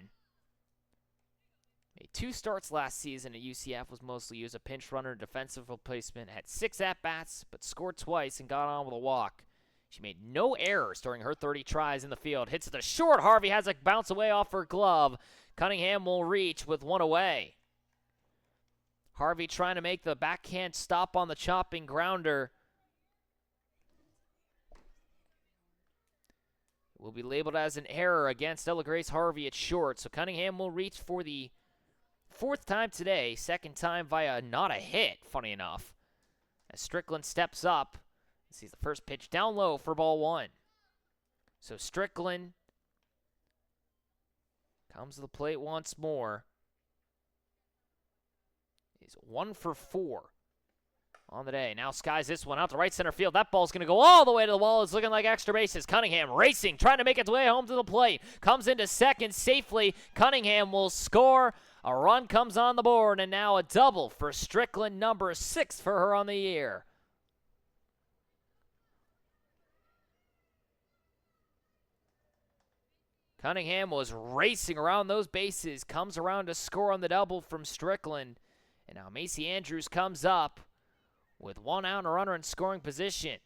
Made 2 starts last season at UCF, was mostly used a pinch runner, defensive replacement, had 6 at-bats, but scored twice and got on with a walk. She made no errors during her 30 tries in the field. Hits it to short. Harvey has a bounce away off her glove. Cunningham will reach with 1 away. Harvey trying to make the backhand stop on the chopping grounder. Will be labeled as an error against Ella Grace Harvey at short. So Cunningham will reach for the 4th time today. 2nd time via not a hit, funny enough. As Strickland steps up. Sees the first pitch down low for ball 1. So Strickland comes to the plate once more. He's 1 for 4 on the day. Now skies this one out to right center field. That ball's going to go all the way to the wall. It's looking like extra bases. Cunningham racing, trying to make its way home to the plate. Comes into second safely. Cunningham will score. A run comes on the board, and now a double for Strickland, number 6 for her on the year. Cunningham was racing around those bases, comes around to score on the double from Strickland. And now Macy Andrews comes up with 1 out and a runner in scoring position.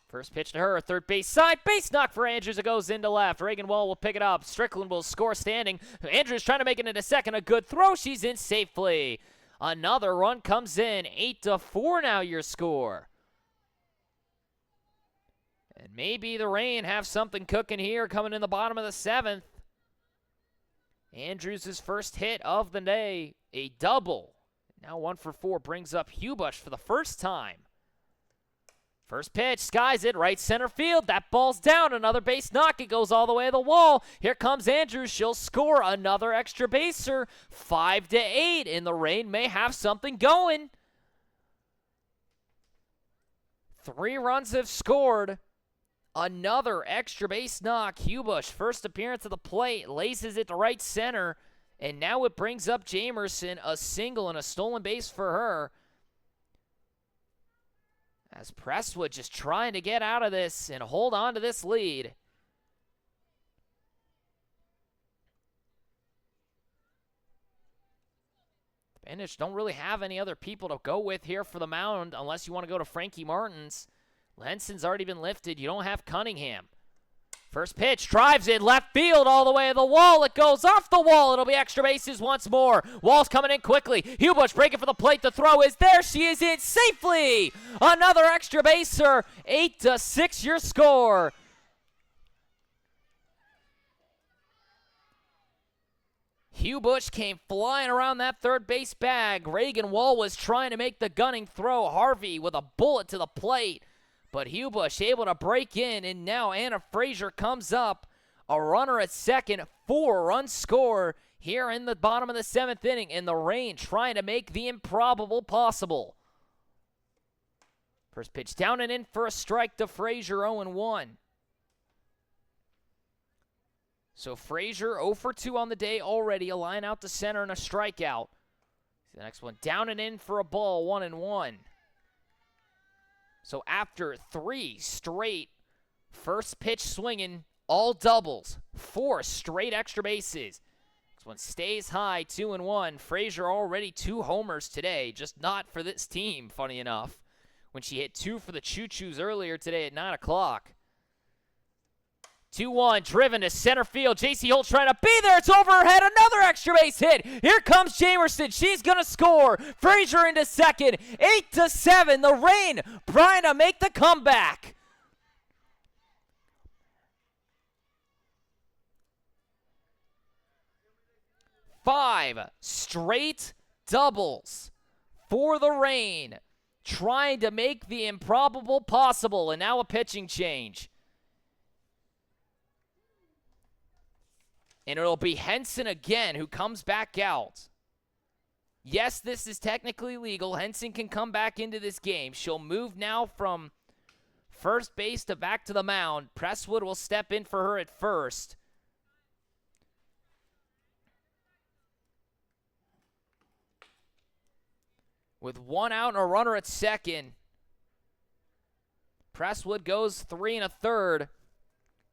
First pitch to her, third base side, base knock for Andrews. It goes into left. Reagan Wall will pick it up. Strickland will score standing. Andrews trying to make it into second. A good throw. She's in safely. Another run comes in. 8-4 now your score. And maybe the Rain have something cooking here coming in the bottom of the 7th. Andrews' first hit of the day, a double. Now 1 for 4 brings up Hubush for the first time. First pitch, skies it, right center field. That ball's down, another base knock. It goes all the way to the wall. Here comes Andrews. She'll score another extra baser. 5-8, and the Rain may have something going. 3 runs have scored. Another extra base knock. Hubush, first appearance at the plate, laces it to right center, and now it brings up Jamerson, a single and a stolen base for her. As Presswood just trying to get out of this and hold on to this lead. The Bandits don't really have any other people to go with here for the mound unless you want to go to Frankie Martins. Lenson's already been lifted. You don't have Cunningham. First pitch, drives in left field all the way to the wall. It goes off the wall. It'll be extra bases once more. Wall's coming in quickly. Hubush breaking for the plate. The throw is there. She is in safely. Another extra baser. 8-6 your score. Hubush came flying around that third base bag. Reagan Wall was trying to make the gunning throw. Harvey with a bullet to the plate. But Hubush able to break in, and now Anna Frazier comes up. A runner at second, 4-run score here in the bottom of the 7th inning, and the Rain trying to make the improbable possible. First pitch down and in for a strike to Frazier, 0-1. So Frazier 0 for 2 on the day already, a line out to center and a strikeout. The next one down and in for a ball, 1-1. So after 3 straight first pitch swinging, all doubles, 4 straight extra bases. This one stays high, 2-1. Frazier already 2 homers today, just not for this team, funny enough, when she hit 2 for the Choo-Choos earlier today at 9 o'clock. 2-1, driven to center field. J.C. Holt trying to be there. It's over her head. Another extra base hit. Here comes Jamerson. She's going to score. Frazier into second. 8-7. The Rain trying to make the comeback. 5 straight doubles for the Rain. trying to make the improbable possible, and now a pitching change. And it'll be Henson again who comes back out. Yes, this is technically legal. Henson can come back into this game. She'll move now from first base to back to the mound. Presswood will step in for her at first. With 1 out and a runner at second, Presswood goes 3 1/3.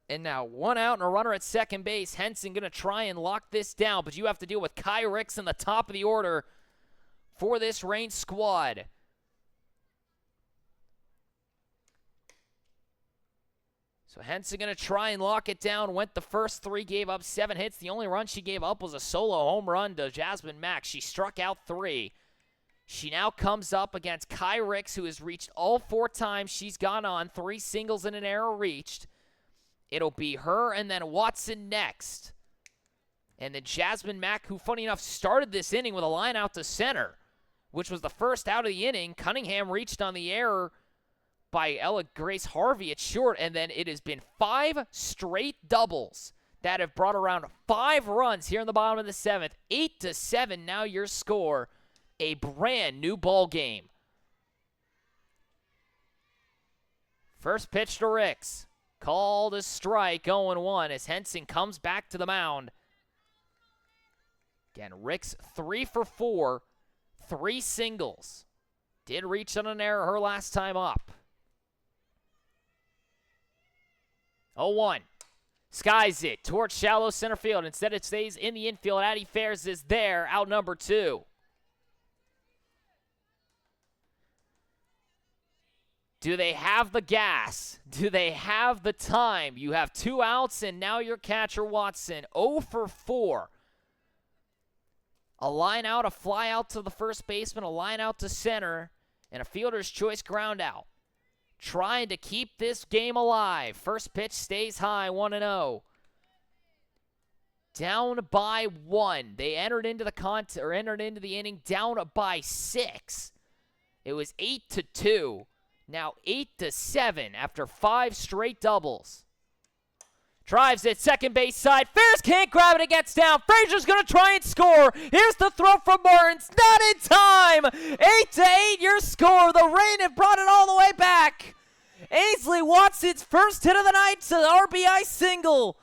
And now 1 out and a runner at second base. Henson going to try and lock this down, but you have to deal with Kai Ricks in the top of the order for this Reign squad. So Henson going to try and lock it down. Went the first 3, gave up 7 hits. The only run she gave up was a solo home run to Jasmine Mack. She struck out 3. She now comes up against Kai Ricks, who has reached all 4 times she's gone on. 3 singles and an error reached. It'll be her and then Watson next. And then Jasmine Mack, who, funny enough, started this inning with a line out to center, which was the first out of the inning. Cunningham reached on the error by Ella Grace Harvey at short, and then it has been 5 straight doubles that have brought around 5 runs here in the bottom of the 7th. 8-7 now your score. A brand new ball game. First pitch to Ricks. Called a strike, 0-1 as Henson comes back to the mound. Again, Ricks 3 for 4, 3 singles. Did reach on an error her last time up. 0-1. Skies it towards shallow center field. Instead, it stays in the infield. Addie Fares is there, out number 2. Do they have the gas? Do they have the time? You have 2 outs, and now your catcher, Watson, 0 for 4. A line out, a fly out to the first baseman, a line out to center, and a fielder's choice ground out. Trying to keep this game alive. First pitch stays high, 1-0. Down by 1. They entered into the inning down by 6. It was 8-2. Now 8-7 after 5 straight doubles. Drives it, second base side. Fares can't grab it, it gets down. Frazier's going to try and score. Here's the throw from Martins. Not in time. 8-8 your score. The Reign have brought it all the way back. Ainsley Watson's first hit of the night to the RBI single.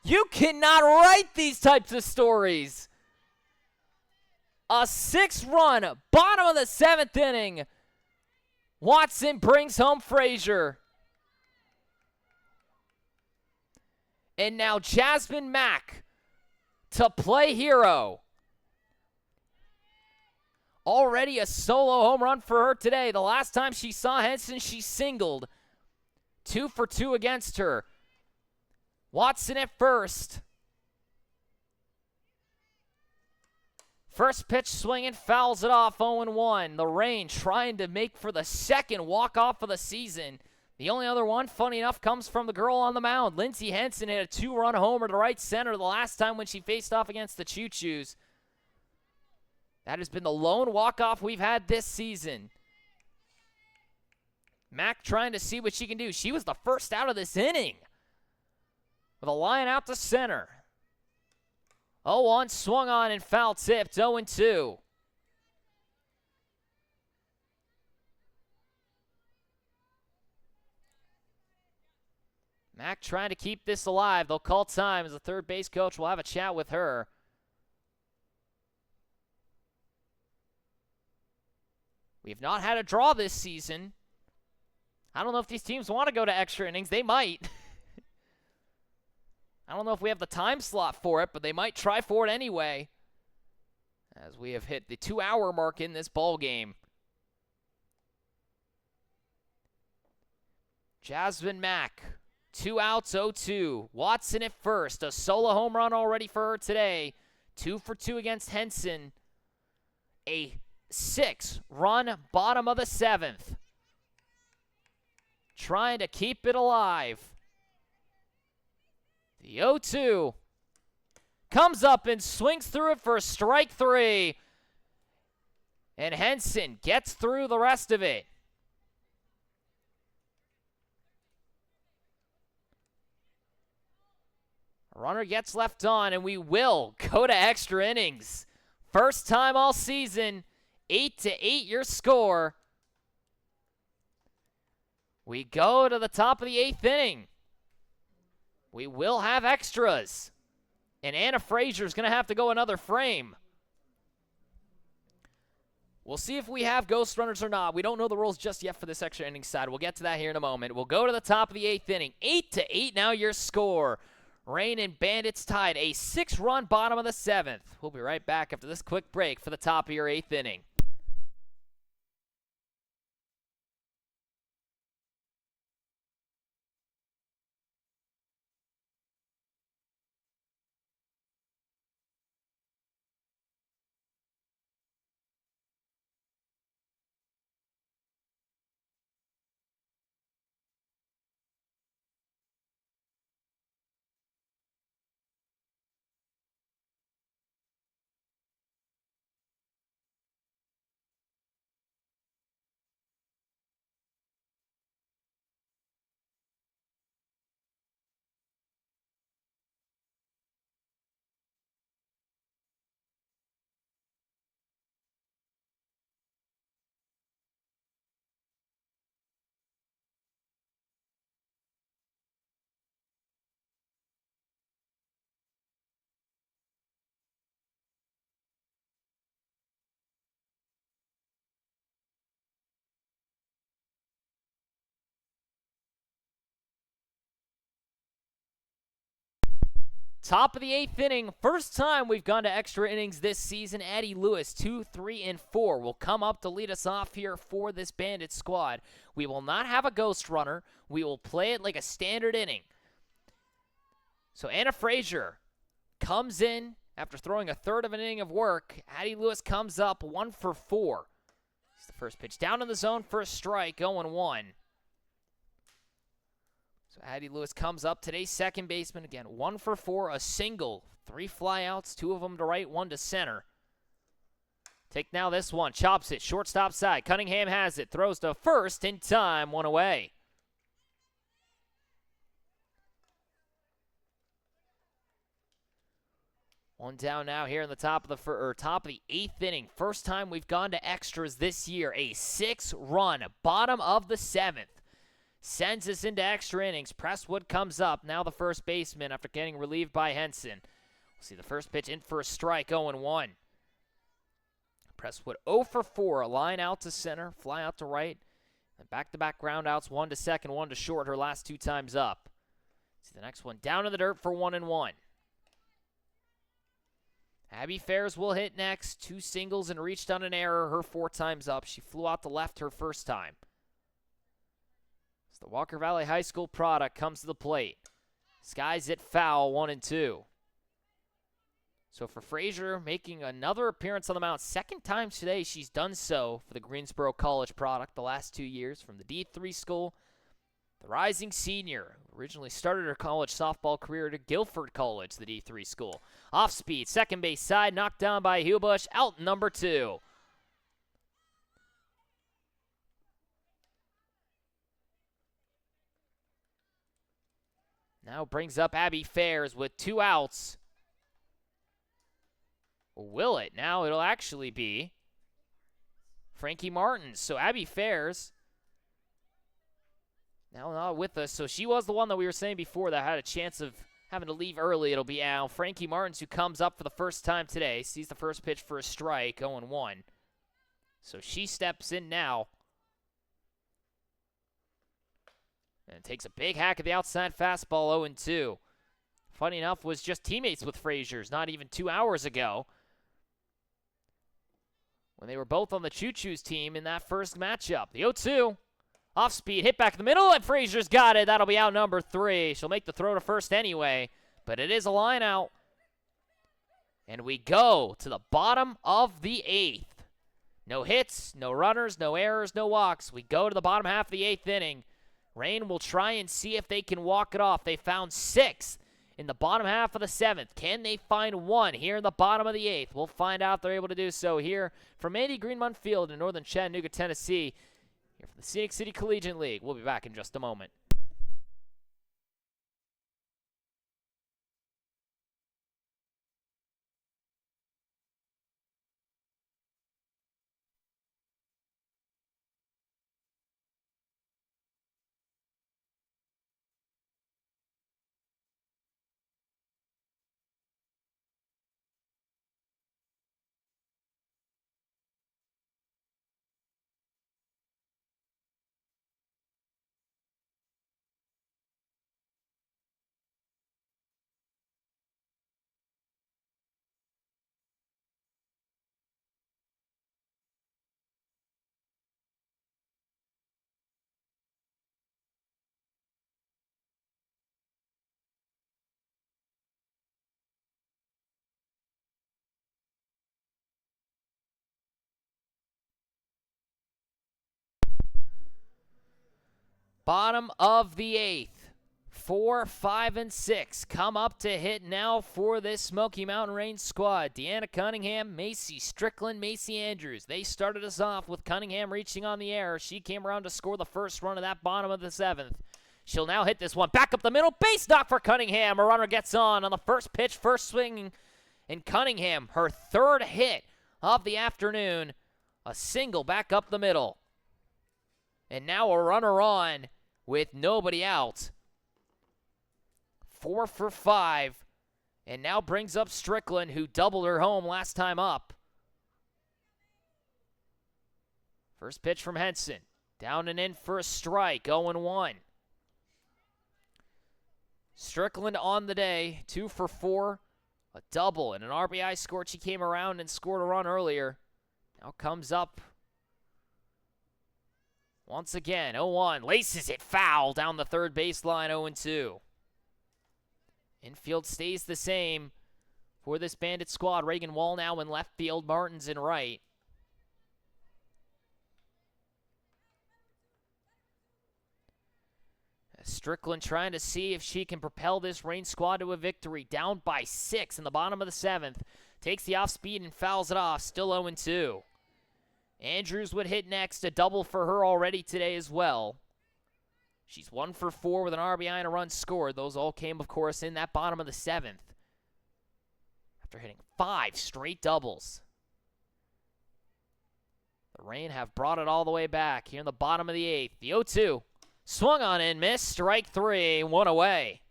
You cannot write these types of stories. A 6-run, bottom of the 7th inning. Watson brings home Frazier. And now Jasmine Mack to play hero. Already a solo home run for her today. The last time she saw Henson, she singled. 2 for 2 against her. Watson at first. First pitch swinging, fouls it off, 0-1. The Reign trying to make for the second walk-off of the season. The only other one, funny enough, comes from the girl on the mound. Lindsey Henson hit a 2-run homer to right center the last time when she faced off against the Choo-Choos. That has been the lone walk-off we've had this season. Mack trying to see what she can do. She was the first out of this inning with a line out to center. 0-1, swung on and foul tipped, 0-2. Mack trying to keep this alive. They'll call time as the third base coach will have a chat with her. We have not had a draw this season. I don't know if these teams want to go to extra innings. They might. I don't know if we have the time slot for it, but they might try for it anyway, as we have hit the 2-hour mark in this ball game. Jasmine Mack, 2 outs, 0-2. Watson at first, a solo home run already for her today. 2 for 2 against Henson. A 6-run bottom of the 7th. Trying to keep it alive. The 0-2 comes up and swings through it for strike 3. And Henson gets through the rest of it. A runner gets left on, and we will go to extra innings. First time all season, 8-8 your score. We go to the top of the 8th inning. We will have extras. And Anna Frazier's going to have to go another frame. We'll see if we have ghost runners or not. We don't know the rules just yet for this extra inning side. We'll get to that here in a moment. We'll go to the top of the 8th inning. 8-8 now your score. Rain and Bandits tied, a 6-run bottom of the 7th. We'll be right back after this quick break for the top of your 8th inning. Top of the 8th inning. First time we've gone to extra innings this season. Addie Lewis, 2, 3, and 4 will come up to lead us off here for this Bandit squad. We will not have a ghost runner. We will play it like a standard inning. So Anna Frazier comes in after throwing a third of an inning of work. Addie Lewis comes up 1 for 4. It's the first pitch down in the zone for a strike, 0-1. So Addie Lewis comes up, today's second baseman. Again, 1 for 4, a single, 3 flyouts, 2 of them to right, 1 to center. Take now this one, chops it, shortstop side. Cunningham has it, throws to first in time, 1 away. One down now here in the top of the 8th inning. First time we've gone to extras this year. A 6-run, bottom of the 7th. Sends us into extra innings. Presswood comes up, now the first baseman after getting relieved by Henson. We'll see the first pitch in for a strike, 0-1. Presswood 0 for 4, a line out to center, fly out to right. And back-to-back groundouts, 1 to second, 1 to short, her last 2 times up. See the next one down in the dirt for 1-1. Abby Fairs will hit next. 2 singles and reached on an error, her 4 times up. She flew out to left her first time. The Walker Valley High School product comes to the plate. Skies it foul, 1-2. So for Frazier, making another appearance on the mound. Second time today she's done so for the Greensboro College product the last 2 years from the D3 school. The rising senior originally started her college softball career at Guilford College, the D3 school. Off speed, second base side, knocked down by Hubush, out number 2. Now brings up Abby Fairs with 2 outs. Will it? Now it'll actually be Frankie Martins. So Abby Fairs now not with us. So she was the one that we were saying before that had a chance of having to leave early. It'll be Al. Frankie Martins, who comes up for the first time today, sees the first pitch for a strike, 0-1. So she steps in now. And takes a big hack at the outside fastball, 0-2. Funny enough, was just teammates with Frazier's not even 2 hours ago when they were both on the Choo-Choo's team in that first matchup. The 0-2, off speed, hit back in the middle, and Frazier's got it. That'll be out number 3. She'll make the throw to first anyway, but it is a line out. And we go to the bottom of the 8th. No hits, no runners, no errors, no walks. We go to the bottom half of the 8th inning. Rain will try and see if they can walk it off. They found 6th in the bottom half of the 7th. Can they find one here in the bottom of the 8th? We'll find out if they're able to do so here from Andy Greenmont Field in northern Chattanooga, Tennessee, here from the Scenic City Collegiate League. We'll be back in just a moment. Bottom of the 8th. 4, 5, and 6 come up to hit now for this Smoky Mountain Range squad. Deanna Cunningham, Macy Strickland, Macy Andrews. They started us off with Cunningham reaching on the air. She came around to score the first run of that bottom of the 7th. She'll now hit this one back up the middle. Base knock for Cunningham. A runner gets on the first pitch, first swing. And Cunningham, her third hit of the afternoon. A single back up the middle. And now a runner on with nobody out. 4 for 5. And now brings up Strickland, who doubled her home last time up. First pitch from Henson. Down and in for a strike. 0-1. Strickland on the day. 2 for 4. A double and an RBI score. She came around and scored a run earlier. Now comes up once again. 0-1. Laces it foul down the third baseline. 0-2. Infield stays the same for this Bandit squad. Reagan Wall now in left field. Martin's in right. Strickland trying to see if she can propel this Range squad to a victory. Down by 6 in the bottom of the 7th. Takes the off speed and fouls it off. Still 0-2. Andrews would hit next. A double for her already today as well. She's 1 for 4 with an RBI and a run scored. Those all came, of course, in that bottom of the 7th. After hitting 5 straight doubles. The Rain have brought it all the way back here in the bottom of the 8th. The 0-2. Swung on and missed. Strike 3. 1 away.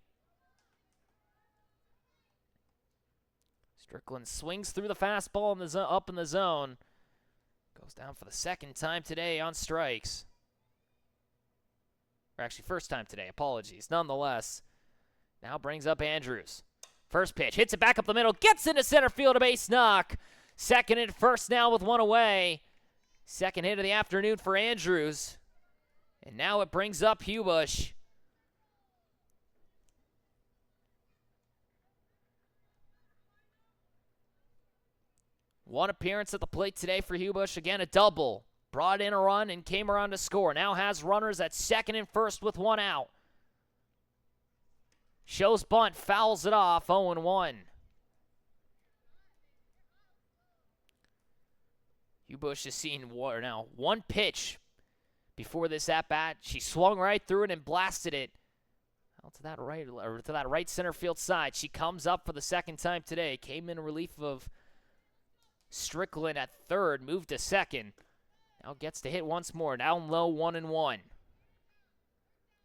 Strickland swings through the fastball in the up in the zone. Goes down for the second time today on strikes. Or actually, first time today. Apologies. Nonetheless, now brings up Andrews. First pitch. Hits it back up the middle. Gets into center field. A base knock. Second and first now with 1 away. Second hit of the afternoon for Andrews. And now it brings up Hubush. One appearance at the plate today for Hubush. Again, a double. Brought in a run and came around to score. Now has runners at second and first with 1 out. Shows bunt, fouls it off, 0-1. Hubush has seen one pitch before this at-bat. She swung right through it and blasted it out to that right center field side. She comes up for the second time today. Came in relief of Strickland at third, moved to second. Now gets to hit once more. Down low, 1-1.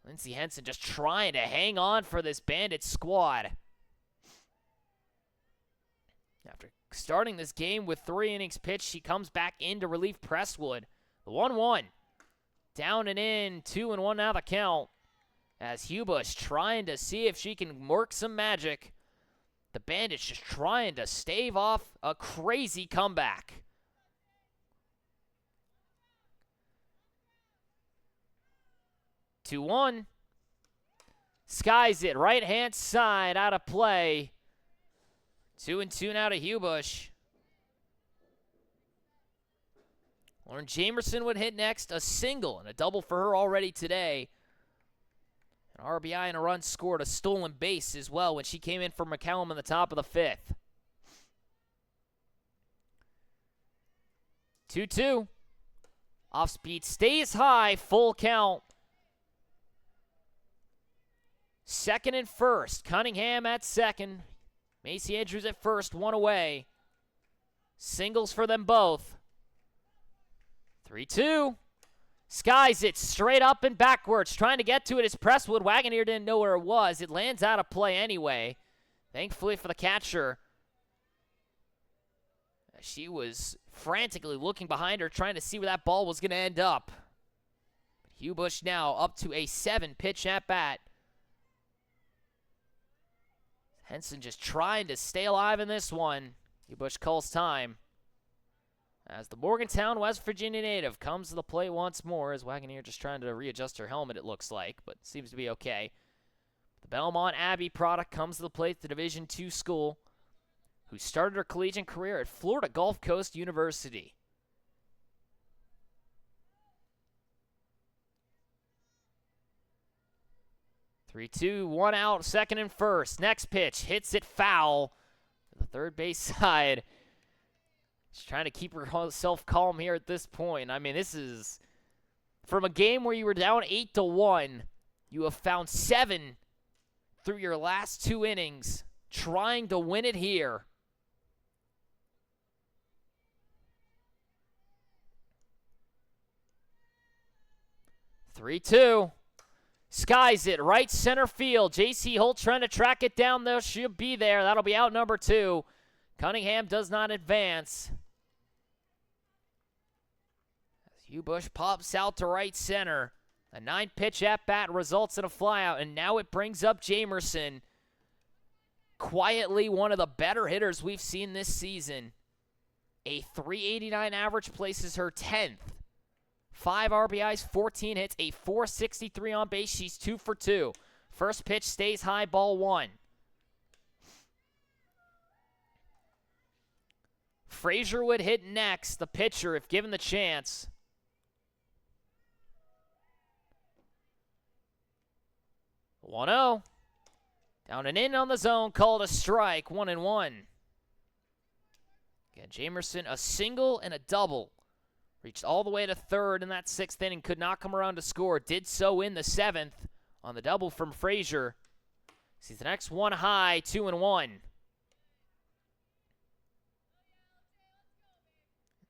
Lindsey Henson just trying to hang on for this Bandit squad. After starting this game with 3 innings pitched, she comes back in to relieve Presswood. The 1-1. Down and in, 2-1 now the count. As Hubush trying to see if she can work some magic. The Bandits just trying to stave off a crazy comeback. 2-1. Skies it. Right-hand side out of play. 2-2 now to Hubush. Lauren Jamerson would hit next. A single and a double for her already today. An RBI and a run scored, a stolen base as well when she came in for McCallum in the top of the 5th. 2-2. Off speed stays high, full count. Second and first. Cunningham at second. Macy Andrews at first, one away. Singles for them both. 3-2. Skies it straight up and backwards. Trying to get to it as Presswood. Wagoneer didn't know where it was. It lands out of play anyway. Thankfully for the catcher. She was frantically looking behind her, trying to see where that ball was going to end up. Hugh Bush now up to a 7-pitch at-bat. Henson just trying to stay alive in this one. Hugh Bush calls time. As the Morgantown, West Virginia native comes to the plate once more, as Wagoneer just trying to readjust her helmet, it looks like, but seems to be okay. The Belmont Abbey product comes to the plate, the Division II school, who started her collegiate career at Florida Gulf Coast University. Three, 2, 1 out, second and first. Next pitch, hits it foul. The third base side. She's trying to keep herself calm here at this point. I mean, this is from a game where you were down 8-1. You have found 7 through your last 2 innings, trying to win it here. Three, 2. Skies it, right center field. J.C. Holt trying to track it down, though. She'll be there. That'll be out number 2. Cunningham does not advance. As Hugh Bush pops out to right center. A 9-pitch at-bat results in a flyout, and now it brings up Jamerson. Quietly one of the better hitters we've seen this season. A .389 average places her 10th. 5 RBIs, 14 hits, a .463 on base. She's 2 for 2. First pitch stays high, ball 1. Frazier would hit next, the pitcher, if given the chance. 1-0. Down and in on the zone, called a strike, 1-1. Again, Jamerson, a single and a double. Reached all the way to third in that 6th inning, could not come around to score. Did so in the 7th on the double from Frazier. Sees the next one high, 2-1.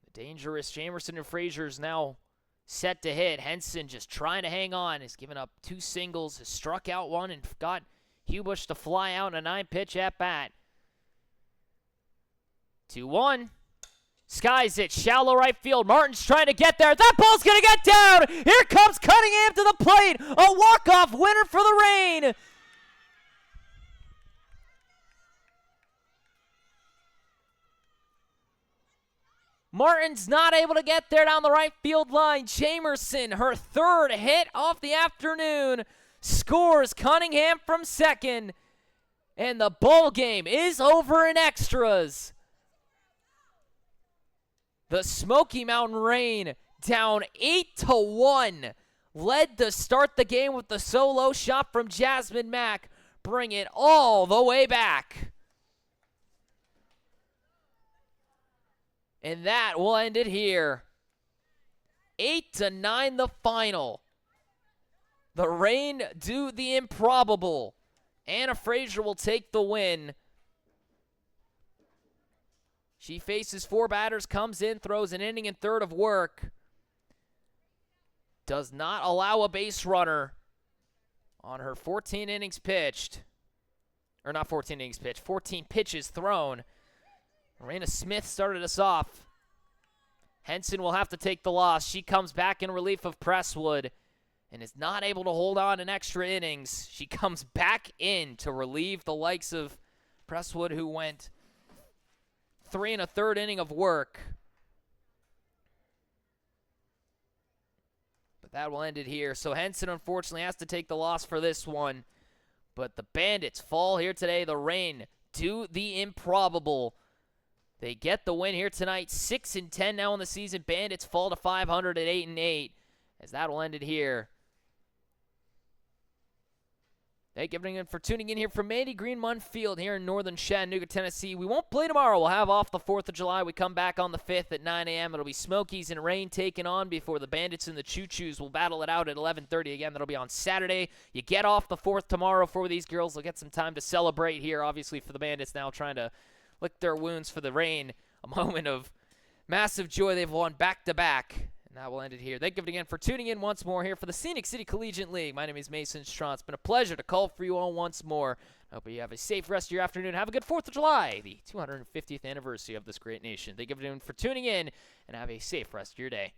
The dangerous Jamerson and Frazier is now set to hit. Henson just trying to hang on. Has given up 2 singles, has struck out 1, and got Hugh Bush to fly out in a 9-pitch at-bat. 2-1. Skies it, shallow right field. Martin's trying to get there. That ball's going to get down. Here comes Cunningham to the plate. A walk-off winner for the Reign. Martin's not able to get there down the right field line. Jamerson, her 3rd hit of the afternoon, scores Cunningham from second. And the ball game is over in extras. The Smoky Mountain Reign down 8-1. Led to start the game with the solo shot from Jasmine Mack. Bring it all the way back. And that will end it here. 8-9 the final. The Reign do the improbable. Anna Frazier will take the win. She faces 4 batters, comes in, throws an inning and 1/3 of work. Does not allow a base runner on her 14 innings pitched. Or not 14 innings pitched, 14 pitches thrown. Marina Smith started us off. Henson will have to take the loss. She comes back in relief of Presswood and is not able to hold on in extra innings. She comes back in to relieve the likes of Presswood, who went 3 1/3 inning of work. But that will end it here. So Henson unfortunately has to take the loss for this one. But the Bandits fall here today. The Reign do the improbable. They get the win here tonight. 6-10 now in the season. Bandits fall to 500 at 8-8. As that will end it here. Thank you everyone for tuning in here from Mandy Green Munn Field here in northern Chattanooga, Tennessee. We won't play tomorrow. We'll have off the 4th of July. We come back on the 5th at 9 a.m. It'll be Smokies and Rain taking on before the Bandits and the Choo-Choos will battle it out at 11:30. Again, that'll be on Saturday. You get off the 4th tomorrow for these girls. They'll get some time to celebrate here, obviously, for the Bandits now trying to lick their wounds for the Rain. A moment of massive joy. They've won back-to-back. And that will end it here. Thank you again for tuning in once more here for the Scenic City Collegiate League. My name is Mason Strawn. It's been a pleasure to call for you all once more. I hope you have a safe rest of your afternoon. Have a good 4th of July, the 250th anniversary of this great nation. Thank you everyone for tuning in, and have a safe rest of your day.